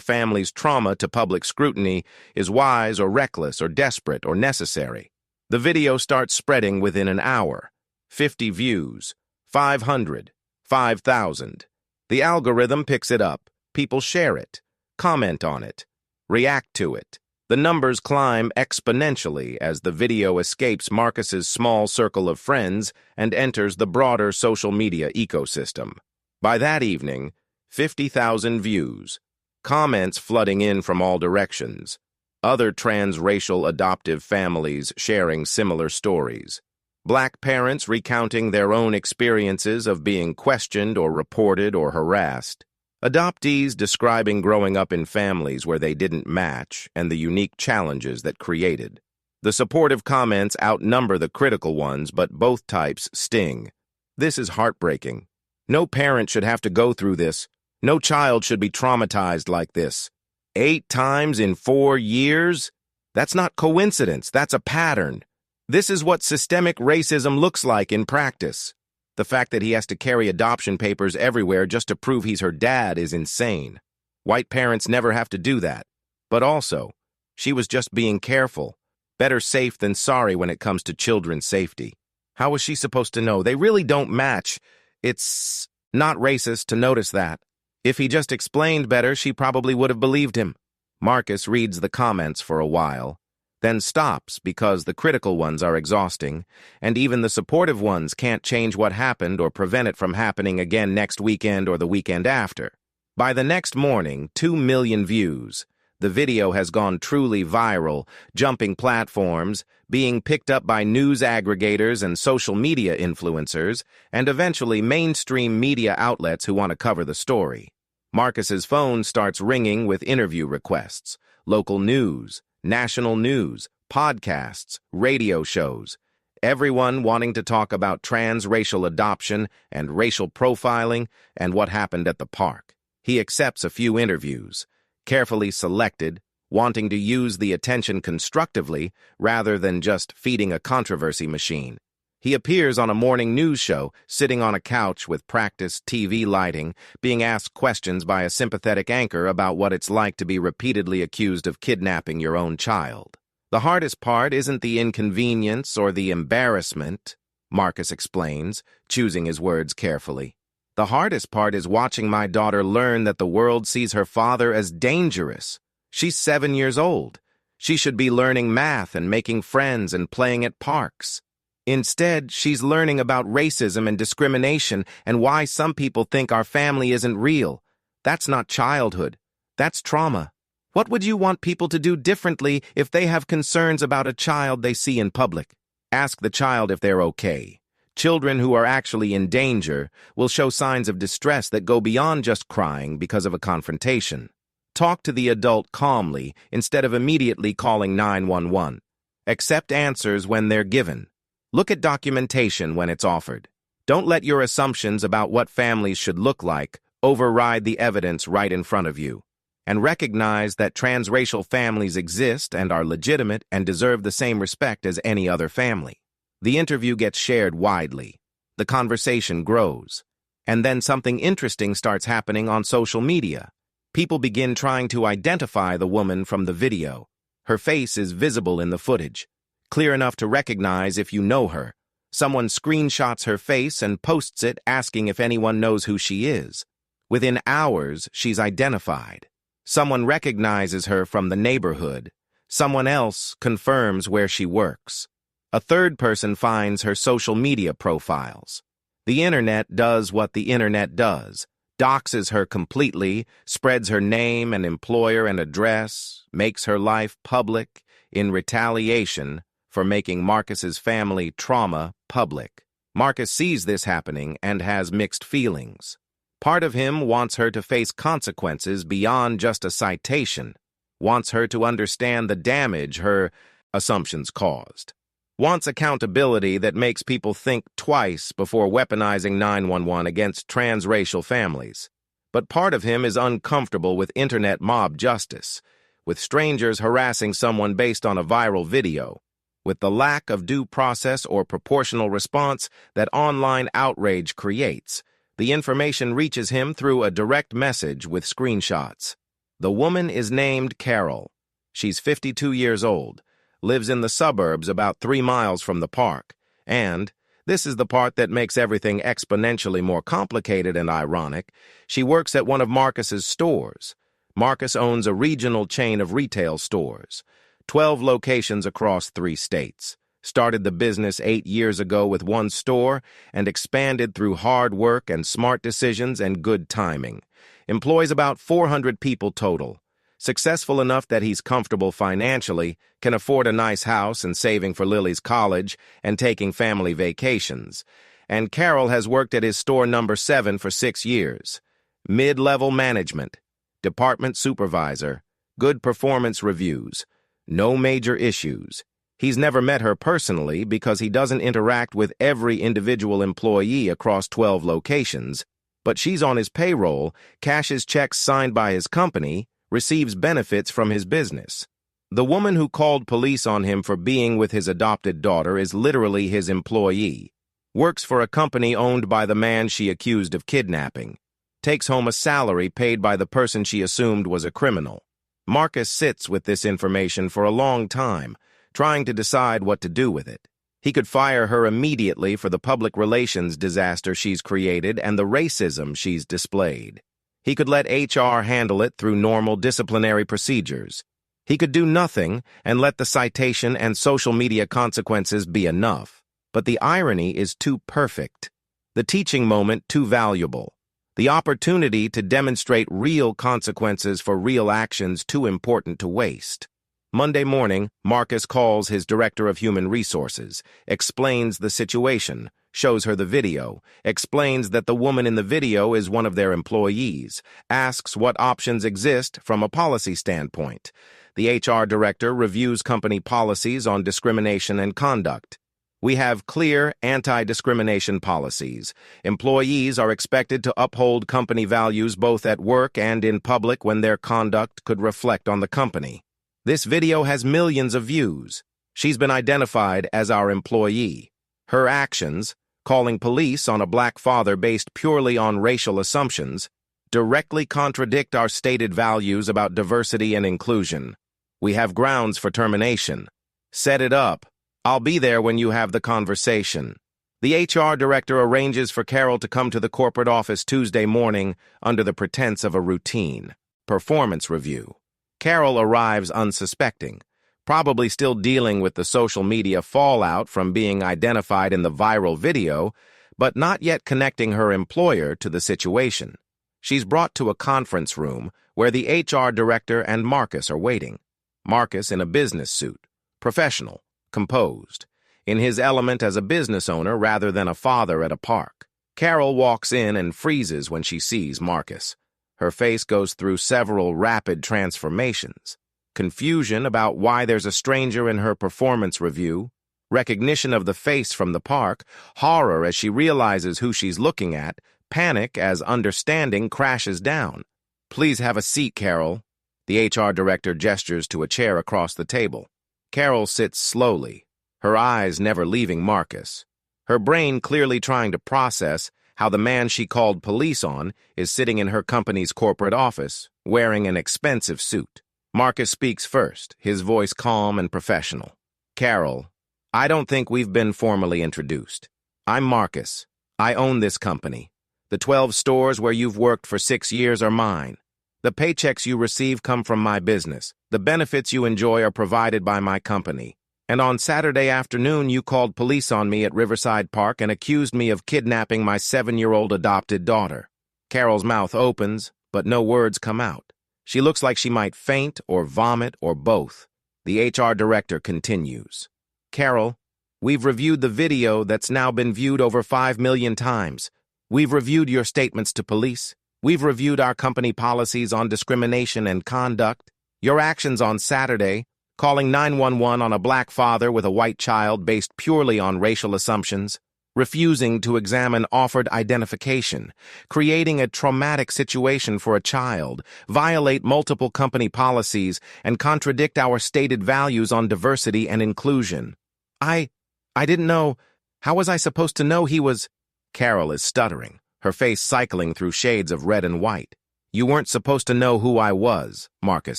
family's trauma to public scrutiny is wise or reckless or desperate or necessary. The video starts spreading within an hour. 50 views, 500, 5,000. The algorithm picks it up. People share it, comment on it, react to it. The numbers climb exponentially as the video escapes Marcus's small circle of friends and enters the broader social media ecosystem. By that evening, 50,000 views, comments flooding in from all directions, other transracial adoptive families sharing similar stories, black parents recounting their own experiences of being questioned or reported or harassed, adoptees describing growing up in families where they didn't match and the unique challenges that created. The supportive comments outnumber the critical ones, but both types sting. This is heartbreaking. No parent should have to go through this. No child should be traumatized like this. 8 times in 4 years? That's not coincidence, that's a pattern. This is what systemic racism looks like in practice. The fact that he has to carry adoption papers everywhere just to prove he's her dad is insane. White parents never have to do that. But also, she was just being careful. Better safe than sorry when it comes to children's safety. How was she supposed to know? They really don't match. It's not racist to notice that. If he just explained better, she probably would have believed him. Marcus reads the comments for a while, then stops because the critical ones are exhausting, and even the supportive ones can't change what happened or prevent it from happening again next weekend or the weekend after. By the next morning, 2 million views. The video has gone truly viral, jumping platforms, being picked up by news aggregators and social media influencers, and eventually mainstream media outlets who want to cover the story. Marcus's phone starts ringing with interview requests, local news, national news, podcasts, radio shows, everyone wanting to talk about transracial adoption and racial profiling and what happened at the park. He accepts a few interviews, carefully selected, wanting to use the attention constructively rather than just feeding a controversy machine. He appears on a morning news show, sitting on a couch with practiced TV lighting, being asked questions by a sympathetic anchor about what it's like to be repeatedly accused of kidnapping your own child. The hardest part isn't the inconvenience or the embarrassment, Marcus explains, choosing his words carefully. The hardest part is watching my daughter learn that the world sees her father as dangerous. She's 7 years old. She should be learning math and making friends and playing at parks. Instead, she's learning about racism and discrimination and why some people think our family isn't real. That's not childhood. That's trauma. What would you want people to do differently if they have concerns about a child they see in public? Ask the child if they're okay. Children who are actually in danger will show signs of distress that go beyond just crying because of a confrontation. Talk to the adult calmly instead of immediately calling 911. Accept answers when they're given. Look at documentation when it's offered. Don't let your assumptions about what families should look like override the evidence right in front of you. And recognize that transracial families exist and are legitimate and deserve the same respect as any other family. The interview gets shared widely. The conversation grows. And then something interesting starts happening on social media. People begin trying to identify the woman from the video. Her face is visible in the footage, clear enough to recognize if you know her. Someone screenshots her face and posts it asking if anyone knows who she is. Within hours, she's identified. Someone recognizes her from the neighborhood. Someone else confirms where she works. A third person finds her social media profiles. The internet does what the internet does. Doxes her completely, spreads her name and employer and address, makes her life public in retaliation for making Marcus's family trauma public. Marcus sees this happening and has mixed feelings. Part of him wants her to face consequences beyond just a citation, wants her to understand the damage her assumptions caused, wants accountability that makes people think twice before weaponizing 911 against transracial families. But part of him is uncomfortable with internet mob justice, with strangers harassing someone based on a viral video, with the lack of due process or proportional response that online outrage creates. The information reaches him through a direct message with screenshots. The woman is named Carol. She's 52 years old, lives in the suburbs about 3 miles from the park, and, this is the part that makes everything exponentially more complicated and ironic, she works at one of Marcus's stores. Marcus owns a regional chain of retail stores, 12 locations across 3 states. Started the business 8 years ago with 1 store and expanded through hard work and smart decisions and good timing. Employs about 400 people total. Successful enough that he's comfortable financially, can afford a nice house and saving for Lily's college and taking family vacations. And Carol has worked at his store number 7 for 6 years. Mid-level management, department supervisor, good performance reviews, no major issues. He's never met her personally because he doesn't interact with every individual employee across 12 locations, but she's on his payroll, cashes checks signed by his company, receives benefits from his business. The woman who called police on him for being with his adopted daughter is literally his employee, works for a company owned by the man she accused of kidnapping, takes home a salary paid by the person she assumed was a criminal. Marcus sits with this information for a long time, trying to decide what to do with it. He could fire her immediately for the public relations disaster she's created and the racism she's displayed. He could let HR handle it through normal disciplinary procedures. He could do nothing and let the citation and social media consequences be enough. But the irony is too perfect. The teaching moment too valuable. The opportunity to demonstrate real consequences for real actions too important to waste. Monday morning, Marcus calls his director of human resources, explains the situation, shows her the video, explains that the woman in the video is one of their employees, asks what options exist from a policy standpoint. The HR director reviews company policies on discrimination and conduct. We have clear anti-discrimination policies. Employees are expected to uphold company values both at work and in public when their conduct could reflect on the company. This video has millions of views. She's been identified as our employee. Her actions, calling police on a black father based purely on racial assumptions, directly contradict our stated values about diversity and inclusion. We have grounds for termination. Set it up. I'll be there when you have the conversation. The HR director arranges for Carol to come to the corporate office Tuesday morning under the pretense of a routine performance review. Carol arrives unsuspecting, probably still dealing with the social media fallout from being identified in the viral video, but not yet connecting her employer to the situation. She's brought to a conference room where the HR director and Marcus are waiting. Marcus in a business suit, professional, composed. in his element as a business owner rather than a father at a park. Carol walks in and freezes when she sees Marcus. Her face goes through several rapid transformations. Confusion about why there's a stranger in her performance review, recognition of the face from the park, horror as she realizes who she's looking at, panic as understanding crashes down. "Please have a seat, Carol." The HR director gestures to a chair across the table. Carol sits slowly, her eyes never leaving Marcus. Her brain clearly trying to process how the man she called police on is sitting in her company's corporate office, wearing an expensive suit. Marcus speaks first, his voice calm and professional. "Carol, I don't think we've been formally introduced. I'm Marcus. I own this company. The 12 stores where you've worked for 6 years are mine. The paychecks you receive come from my business. The benefits you enjoy are provided by my company. And on Saturday afternoon, you called police on me at Riverside Park and accused me of kidnapping my 7-year-old adopted daughter." Carol's mouth opens, but no words come out. She looks like she might faint or vomit or both. The HR director continues. "Carol, we've reviewed the video that's now been viewed over 5 million times. We've reviewed your statements to police. We've reviewed our company policies on discrimination and conduct. Your actions on Saturday, calling 911 on a black father with a white child based purely on racial assumptions, refusing to examine offered identification, creating a traumatic situation for a child, violate multiple company policies, and contradict our stated values on diversity and inclusion. I didn't know. How was I supposed to know he was—" Carol is stuttering, her face cycling through shades of red and white. "You weren't supposed to know who I was," Marcus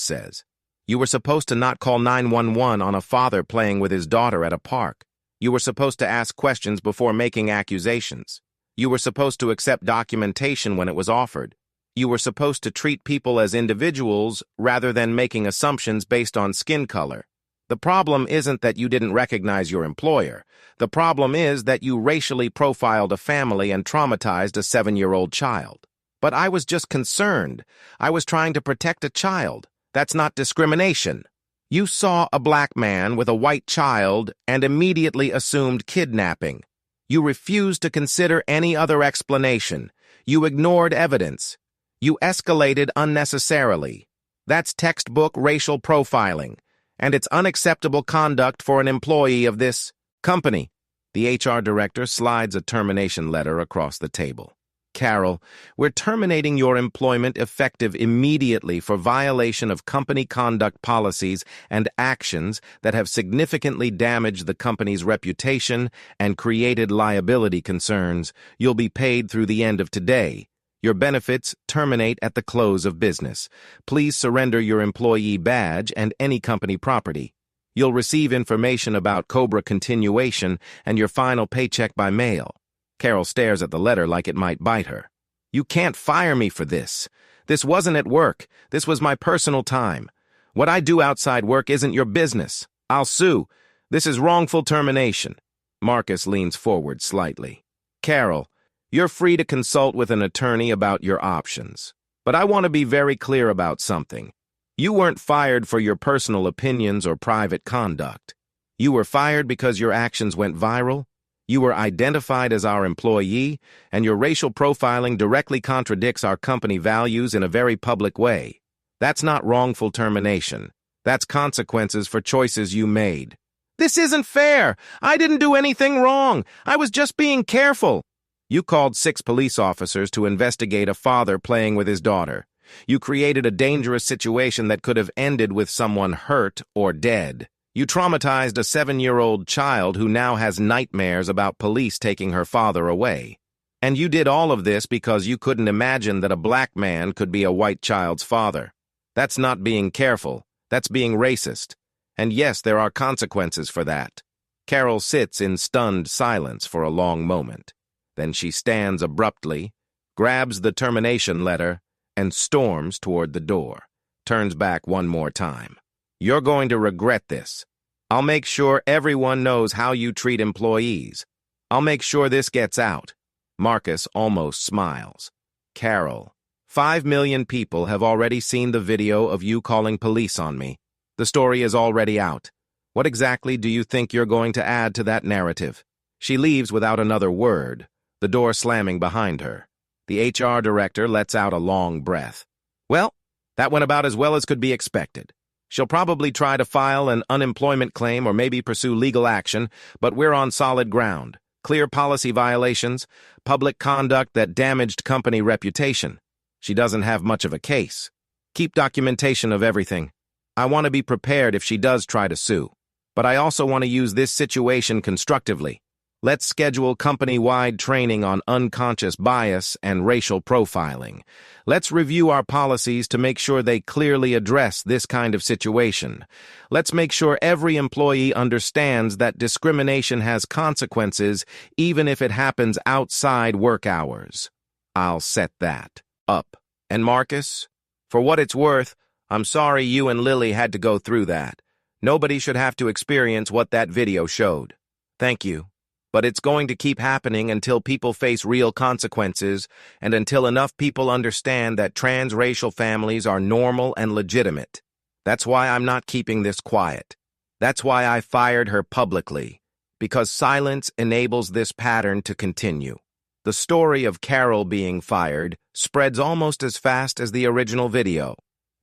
says. "You were supposed to not call 911 on a father playing with his daughter at a park. You were supposed to ask questions before making accusations. You were supposed to accept documentation when it was offered. You were supposed to treat people as individuals rather than making assumptions based on skin color. The problem isn't that you didn't recognize your employer. The problem is that you racially profiled a family and traumatized a 7-year-old child. But I was just concerned. I was trying to protect a child. That's not discrimination. You saw a black man with a white child and immediately assumed kidnapping. You refused to consider any other explanation. You ignored evidence. You escalated unnecessarily. That's textbook racial profiling, and it's unacceptable conduct for an employee of this company." The HR director slides a termination letter across the table. "Carol, we're terminating your employment effective immediately for violation of company conduct policies and actions that have significantly damaged the company's reputation and created liability concerns. You'll be paid through the end of today. Your benefits terminate at the close of business. Please surrender your employee badge and any company property. You'll receive information about Cobra continuation and your final paycheck by mail." Carol stares at the letter like it might bite her. "You can't fire me for this. This wasn't at work. This was my personal time. What I do outside work isn't your business. I'll sue. This is wrongful termination." Marcus leans forward slightly. "Carol, you're free to consult with an attorney about your options. But I want to be very clear about something. You weren't fired for your personal opinions or private conduct. You were fired because your actions went viral. You were identified as our employee, and your racial profiling directly contradicts our company values in a very public way. That's not wrongful termination. That's consequences for choices you made." "This isn't fair. I didn't do anything wrong. I was just being careful." "You called 6 police officers to investigate a father playing with his daughter. You created a dangerous situation that could have ended with someone hurt or dead. You traumatized a 7-year-old child who now has nightmares about police taking her father away. And you did all of this because you couldn't imagine that a black man could be a white child's father. That's not being careful. That's being racist. And yes, there are consequences for that." Carol sits in stunned silence for a long moment. Then she stands abruptly, grabs the termination letter, and storms toward the door, turns back one more time. "You're going to regret this. I'll make sure everyone knows how you treat employees. I'll make sure this gets out." Marcus almost smiles. "Carol, 5 million people have already seen the video of you calling police on me. The story is already out. What exactly do you think you're going to add to that narrative? She leaves without another word, the door slamming behind her. The HR director lets out a long breath. Well, that went about as well as could be expected. She'll probably try to file an unemployment claim or maybe pursue legal action, but we're on solid ground. Clear policy violations, public conduct that damaged company reputation. She doesn't have much of a case. Keep documentation of everything. I want to be prepared if she does try to sue. But I also want to use this situation constructively. Let's schedule company-wide training on unconscious bias and racial profiling. Let's review our policies to make sure they clearly address this kind of situation. Let's make sure every employee understands that discrimination has consequences even if it happens outside work hours. I'll set that up. And Marcus, for what it's worth, I'm sorry you and Lily had to go through that. Nobody should have to experience what that video showed. Thank you. But it's going to keep happening until people face real consequences and until enough people understand that transracial families are normal and legitimate. That's why I'm not keeping this quiet. That's why I fired her publicly, because silence enables this pattern to continue. The story of Carol being fired spreads almost as fast as the original video.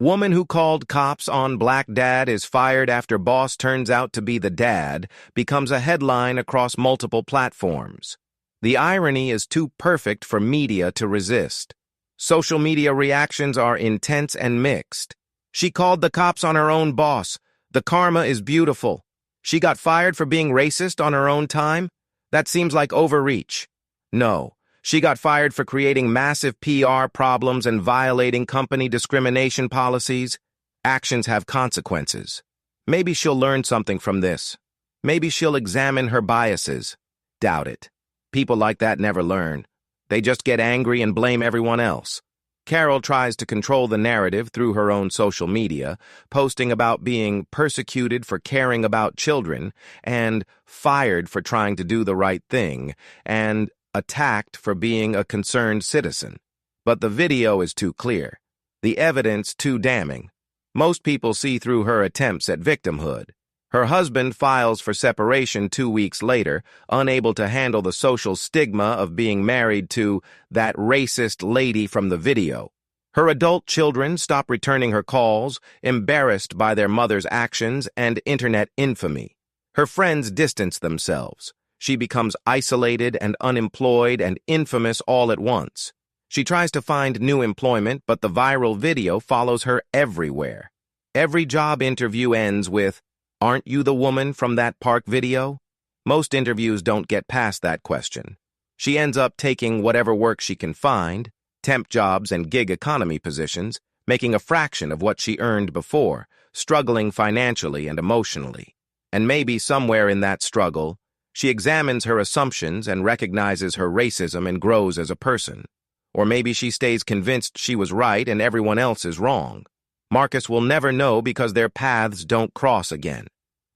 Woman who called cops on black dad is fired after boss turns out to be the dad becomes a headline across multiple platforms. The irony is too perfect for media to resist. Social media reactions are intense and mixed. She called the cops on her own boss. The karma is beautiful. She got fired for being racist on her own time? That seems like overreach. No. She got fired for creating massive PR problems and violating company discrimination policies. Actions have consequences. Maybe she'll learn something from this. Maybe she'll examine her biases. Doubt it. People like that never learn. They just get angry and blame everyone else. Carol tries to control the narrative through her own social media, posting about being persecuted for caring about children, and fired for trying to do the right thing, and attacked for being a concerned citizen. But the video is too clear. The evidence too damning. Most people see through her attempts at victimhood. Her husband files for separation 2 weeks later, unable to handle the social stigma of being married to that racist lady from the video. Her adult children stop returning her calls, embarrassed by their mother's actions and internet infamy. Her friends distance themselves. She becomes isolated and unemployed and infamous all at once. She tries to find new employment, but the viral video follows her everywhere. Every job interview ends with, "Aren't you the woman from that park video?" Most interviews don't get past that question. She ends up taking whatever work she can find, temp jobs and gig economy positions, making a fraction of what she earned before, struggling financially and emotionally. And maybe somewhere in that struggle, she examines her assumptions and recognizes her racism and grows as a person. Or maybe she stays convinced she was right and everyone else is wrong. Marcus will never know because their paths don't cross again.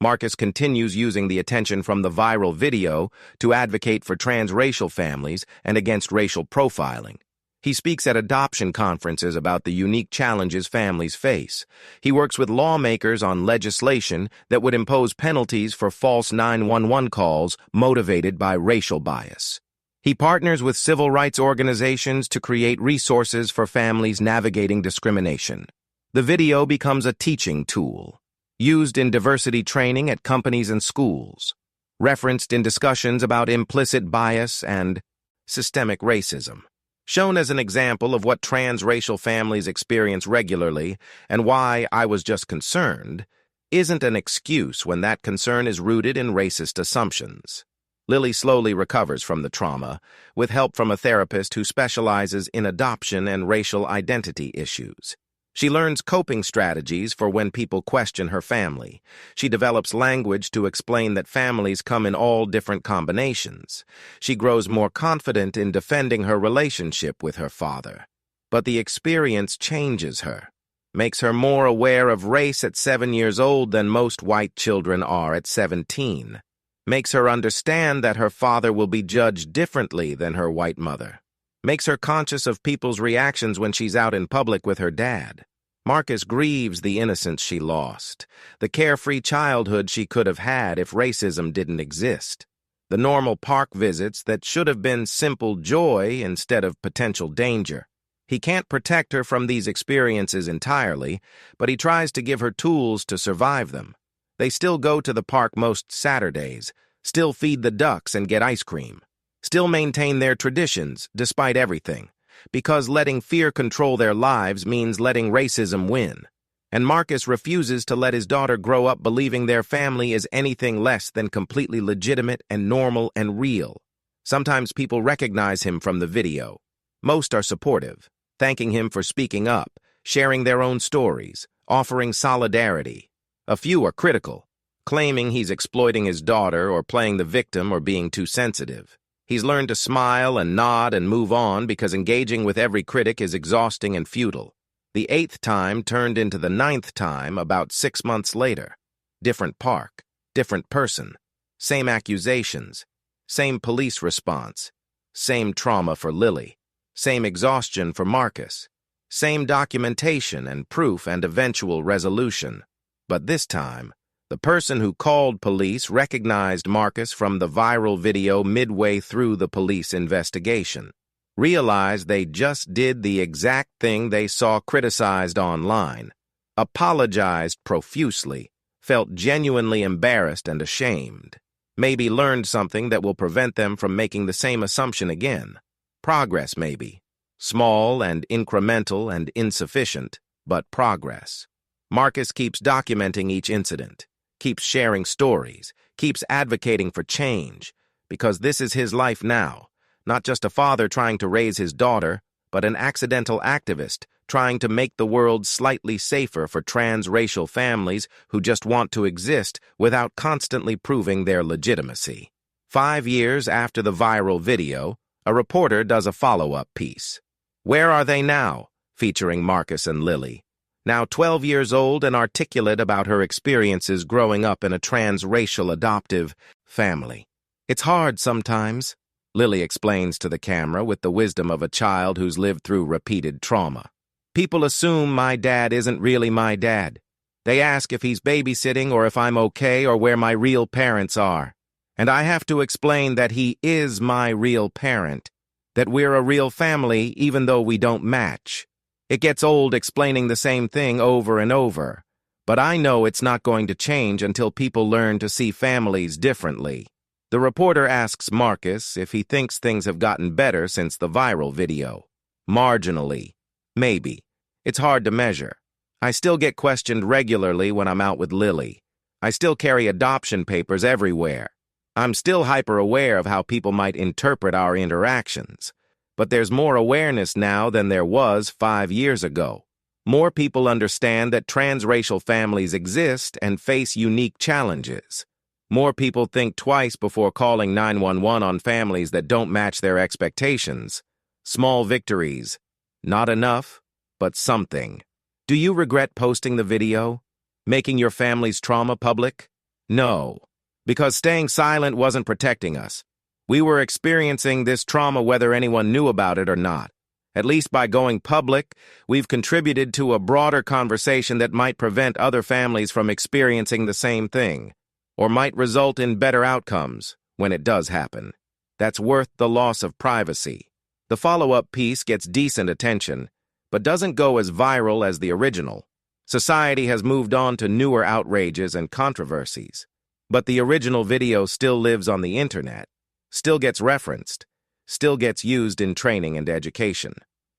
Marcus continues using the attention from the viral video to advocate for transracial families and against racial profiling. He speaks at adoption conferences about the unique challenges families face. He works with lawmakers on legislation that would impose penalties for false 911 calls motivated by racial bias. He partners with civil rights organizations to create resources for families navigating discrimination. The video becomes a teaching tool, used in diversity training at companies and schools, referenced in discussions about implicit bias and systemic racism. Shown as an example of what transracial families experience regularly and why I was just concerned, isn't an excuse when that concern is rooted in racist assumptions. Lily slowly recovers from the trauma, with help from a therapist who specializes in adoption and racial identity issues. She learns coping strategies for when people question her family. She develops language to explain that families come in all different combinations. She grows more confident in defending her relationship with her father. But the experience changes her, makes her more aware of race at 7 years old than most white children are at 17, makes her understand that her father will be judged differently than her white mother, makes her conscious of people's reactions when she's out in public with her dad. Marcus grieves the innocence she lost, the carefree childhood she could have had if racism didn't exist, the normal park visits that should have been simple joy instead of potential danger. He can't protect her from these experiences entirely, but he tries to give her tools to survive them. They still go to the park most Saturdays, still feed the ducks and get ice cream, still maintain their traditions despite everything, because letting fear control their lives means letting racism win. And Marcus refuses to let his daughter grow up believing their family is anything less than completely legitimate and normal and real. Sometimes people recognize him from the video. Most are supportive, thanking him for speaking up, sharing their own stories, offering solidarity. A few are critical, claiming he's exploiting his daughter or playing the victim or being too sensitive. He's learned to smile and nod and move on because engaging with every critic is exhausting and futile. The 8th time turned into the 9th time about 6 months later. Different park, different person, same accusations, same police response, same trauma for Lily, same exhaustion for Marcus, same documentation and proof and eventual resolution. But this time, the person who called police recognized Marcus from the viral video midway through the police investigation, realized they just did the exact thing they saw criticized online, apologized profusely, felt genuinely embarrassed and ashamed, maybe learned something that will prevent them from making the same assumption again. Progress, maybe. Small and incremental and insufficient, but progress. Marcus keeps documenting each incident, keeps sharing stories, keeps advocating for change, because this is his life now, not just a father trying to raise his daughter, but an accidental activist trying to make the world slightly safer for transracial families who just want to exist without constantly proving their legitimacy. 5 years after the viral video, a reporter does a follow-up piece. Where Are They Now? Featuring Marcus and Lily. Now 12 years old and articulate about her experiences growing up in a transracial adoptive family. It's hard sometimes, Lily explains to the camera with the wisdom of a child who's lived through repeated trauma. People assume my dad isn't really my dad. They ask if he's babysitting or if I'm okay or where my real parents are. And I have to explain that he is my real parent, that we're a real family even though we don't match. It gets old explaining the same thing over and over, but I know it's not going to change until people learn to see families differently. The reporter asks Marcus if he thinks things have gotten better since the viral video. Marginally. Maybe. It's hard to measure. I still get questioned regularly when I'm out with Lily. I still carry adoption papers everywhere. I'm still hyper-aware of how people might interpret our interactions. But there's more awareness now than there was 5 years ago. More people understand that transracial families exist and face unique challenges. More people think twice before calling 911 on families that don't match their expectations. Small victories. Not enough, but something. Do you regret posting the video? Making your family's trauma public? No, because staying silent wasn't protecting us. We were experiencing this trauma whether anyone knew about it or not. At least by going public, we've contributed to a broader conversation that might prevent other families from experiencing the same thing, or might result in better outcomes when it does happen. That's worth the loss of privacy. The follow-up piece gets decent attention, but doesn't go as viral as the original. Society has moved on to newer outrages and controversies, but the original video still lives on the internet. Still gets referenced, still gets used in training and education.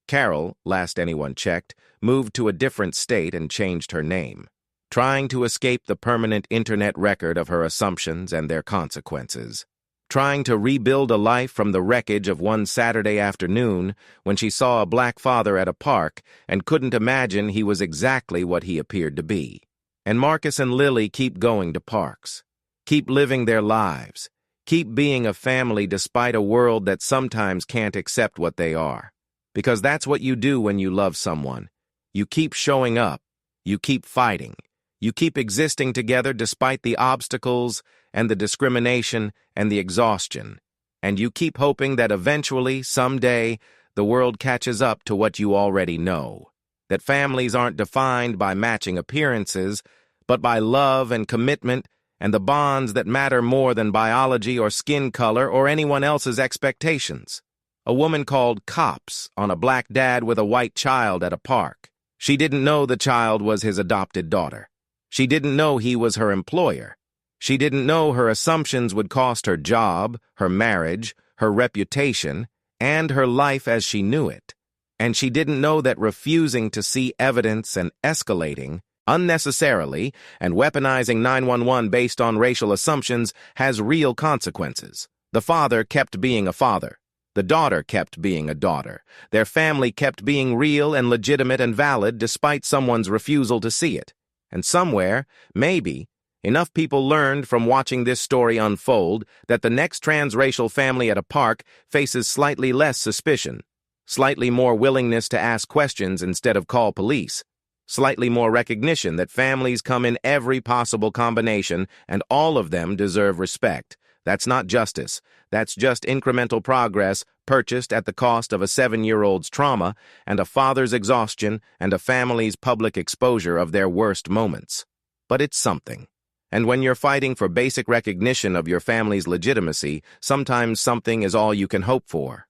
Carol, last anyone checked, moved to a different state and changed her name, trying to escape the permanent internet record of her assumptions and their consequences. Trying to rebuild a life from the wreckage of one Saturday afternoon when she saw a black father at a park and couldn't imagine he was exactly what he appeared to be. And Marcus and Lily keep going to parks, keep living their lives, keep being a family despite a world that sometimes can't accept what they are. Because that's what you do when you love someone. You keep showing up. You keep fighting. You keep existing together despite the obstacles and the discrimination and the exhaustion. And you keep hoping that eventually, someday, the world catches up to what you already know. that families aren't defined by matching appearances, but by love and commitment and the bonds that matter more than biology or skin color or anyone else's expectations. A woman called cops on a black dad with a white child at a park. She didn't know the child was his adopted daughter. She didn't know he was her employer. She didn't know her assumptions would cost her job, her marriage, her reputation, and her life as she knew it. And she didn't know that refusing to see evidence and escalating unnecessarily and weaponizing 911 based on racial assumptions has real consequences. The father kept being a father. The daughter kept being a daughter. Their family kept being real and legitimate and valid despite someone's refusal to see it. And somewhere, maybe, enough people learned from watching this story unfold that the next transracial family at a park faces slightly less suspicion, slightly more willingness to ask questions instead of call police, slightly more recognition that families come in every possible combination and all of them deserve respect. That's not justice. That's just incremental progress purchased at the cost of a 7-year-old's trauma and a father's exhaustion and a family's public exposure of their worst moments. But it's something. And when you're fighting for basic recognition of your family's legitimacy, sometimes something is all you can hope for.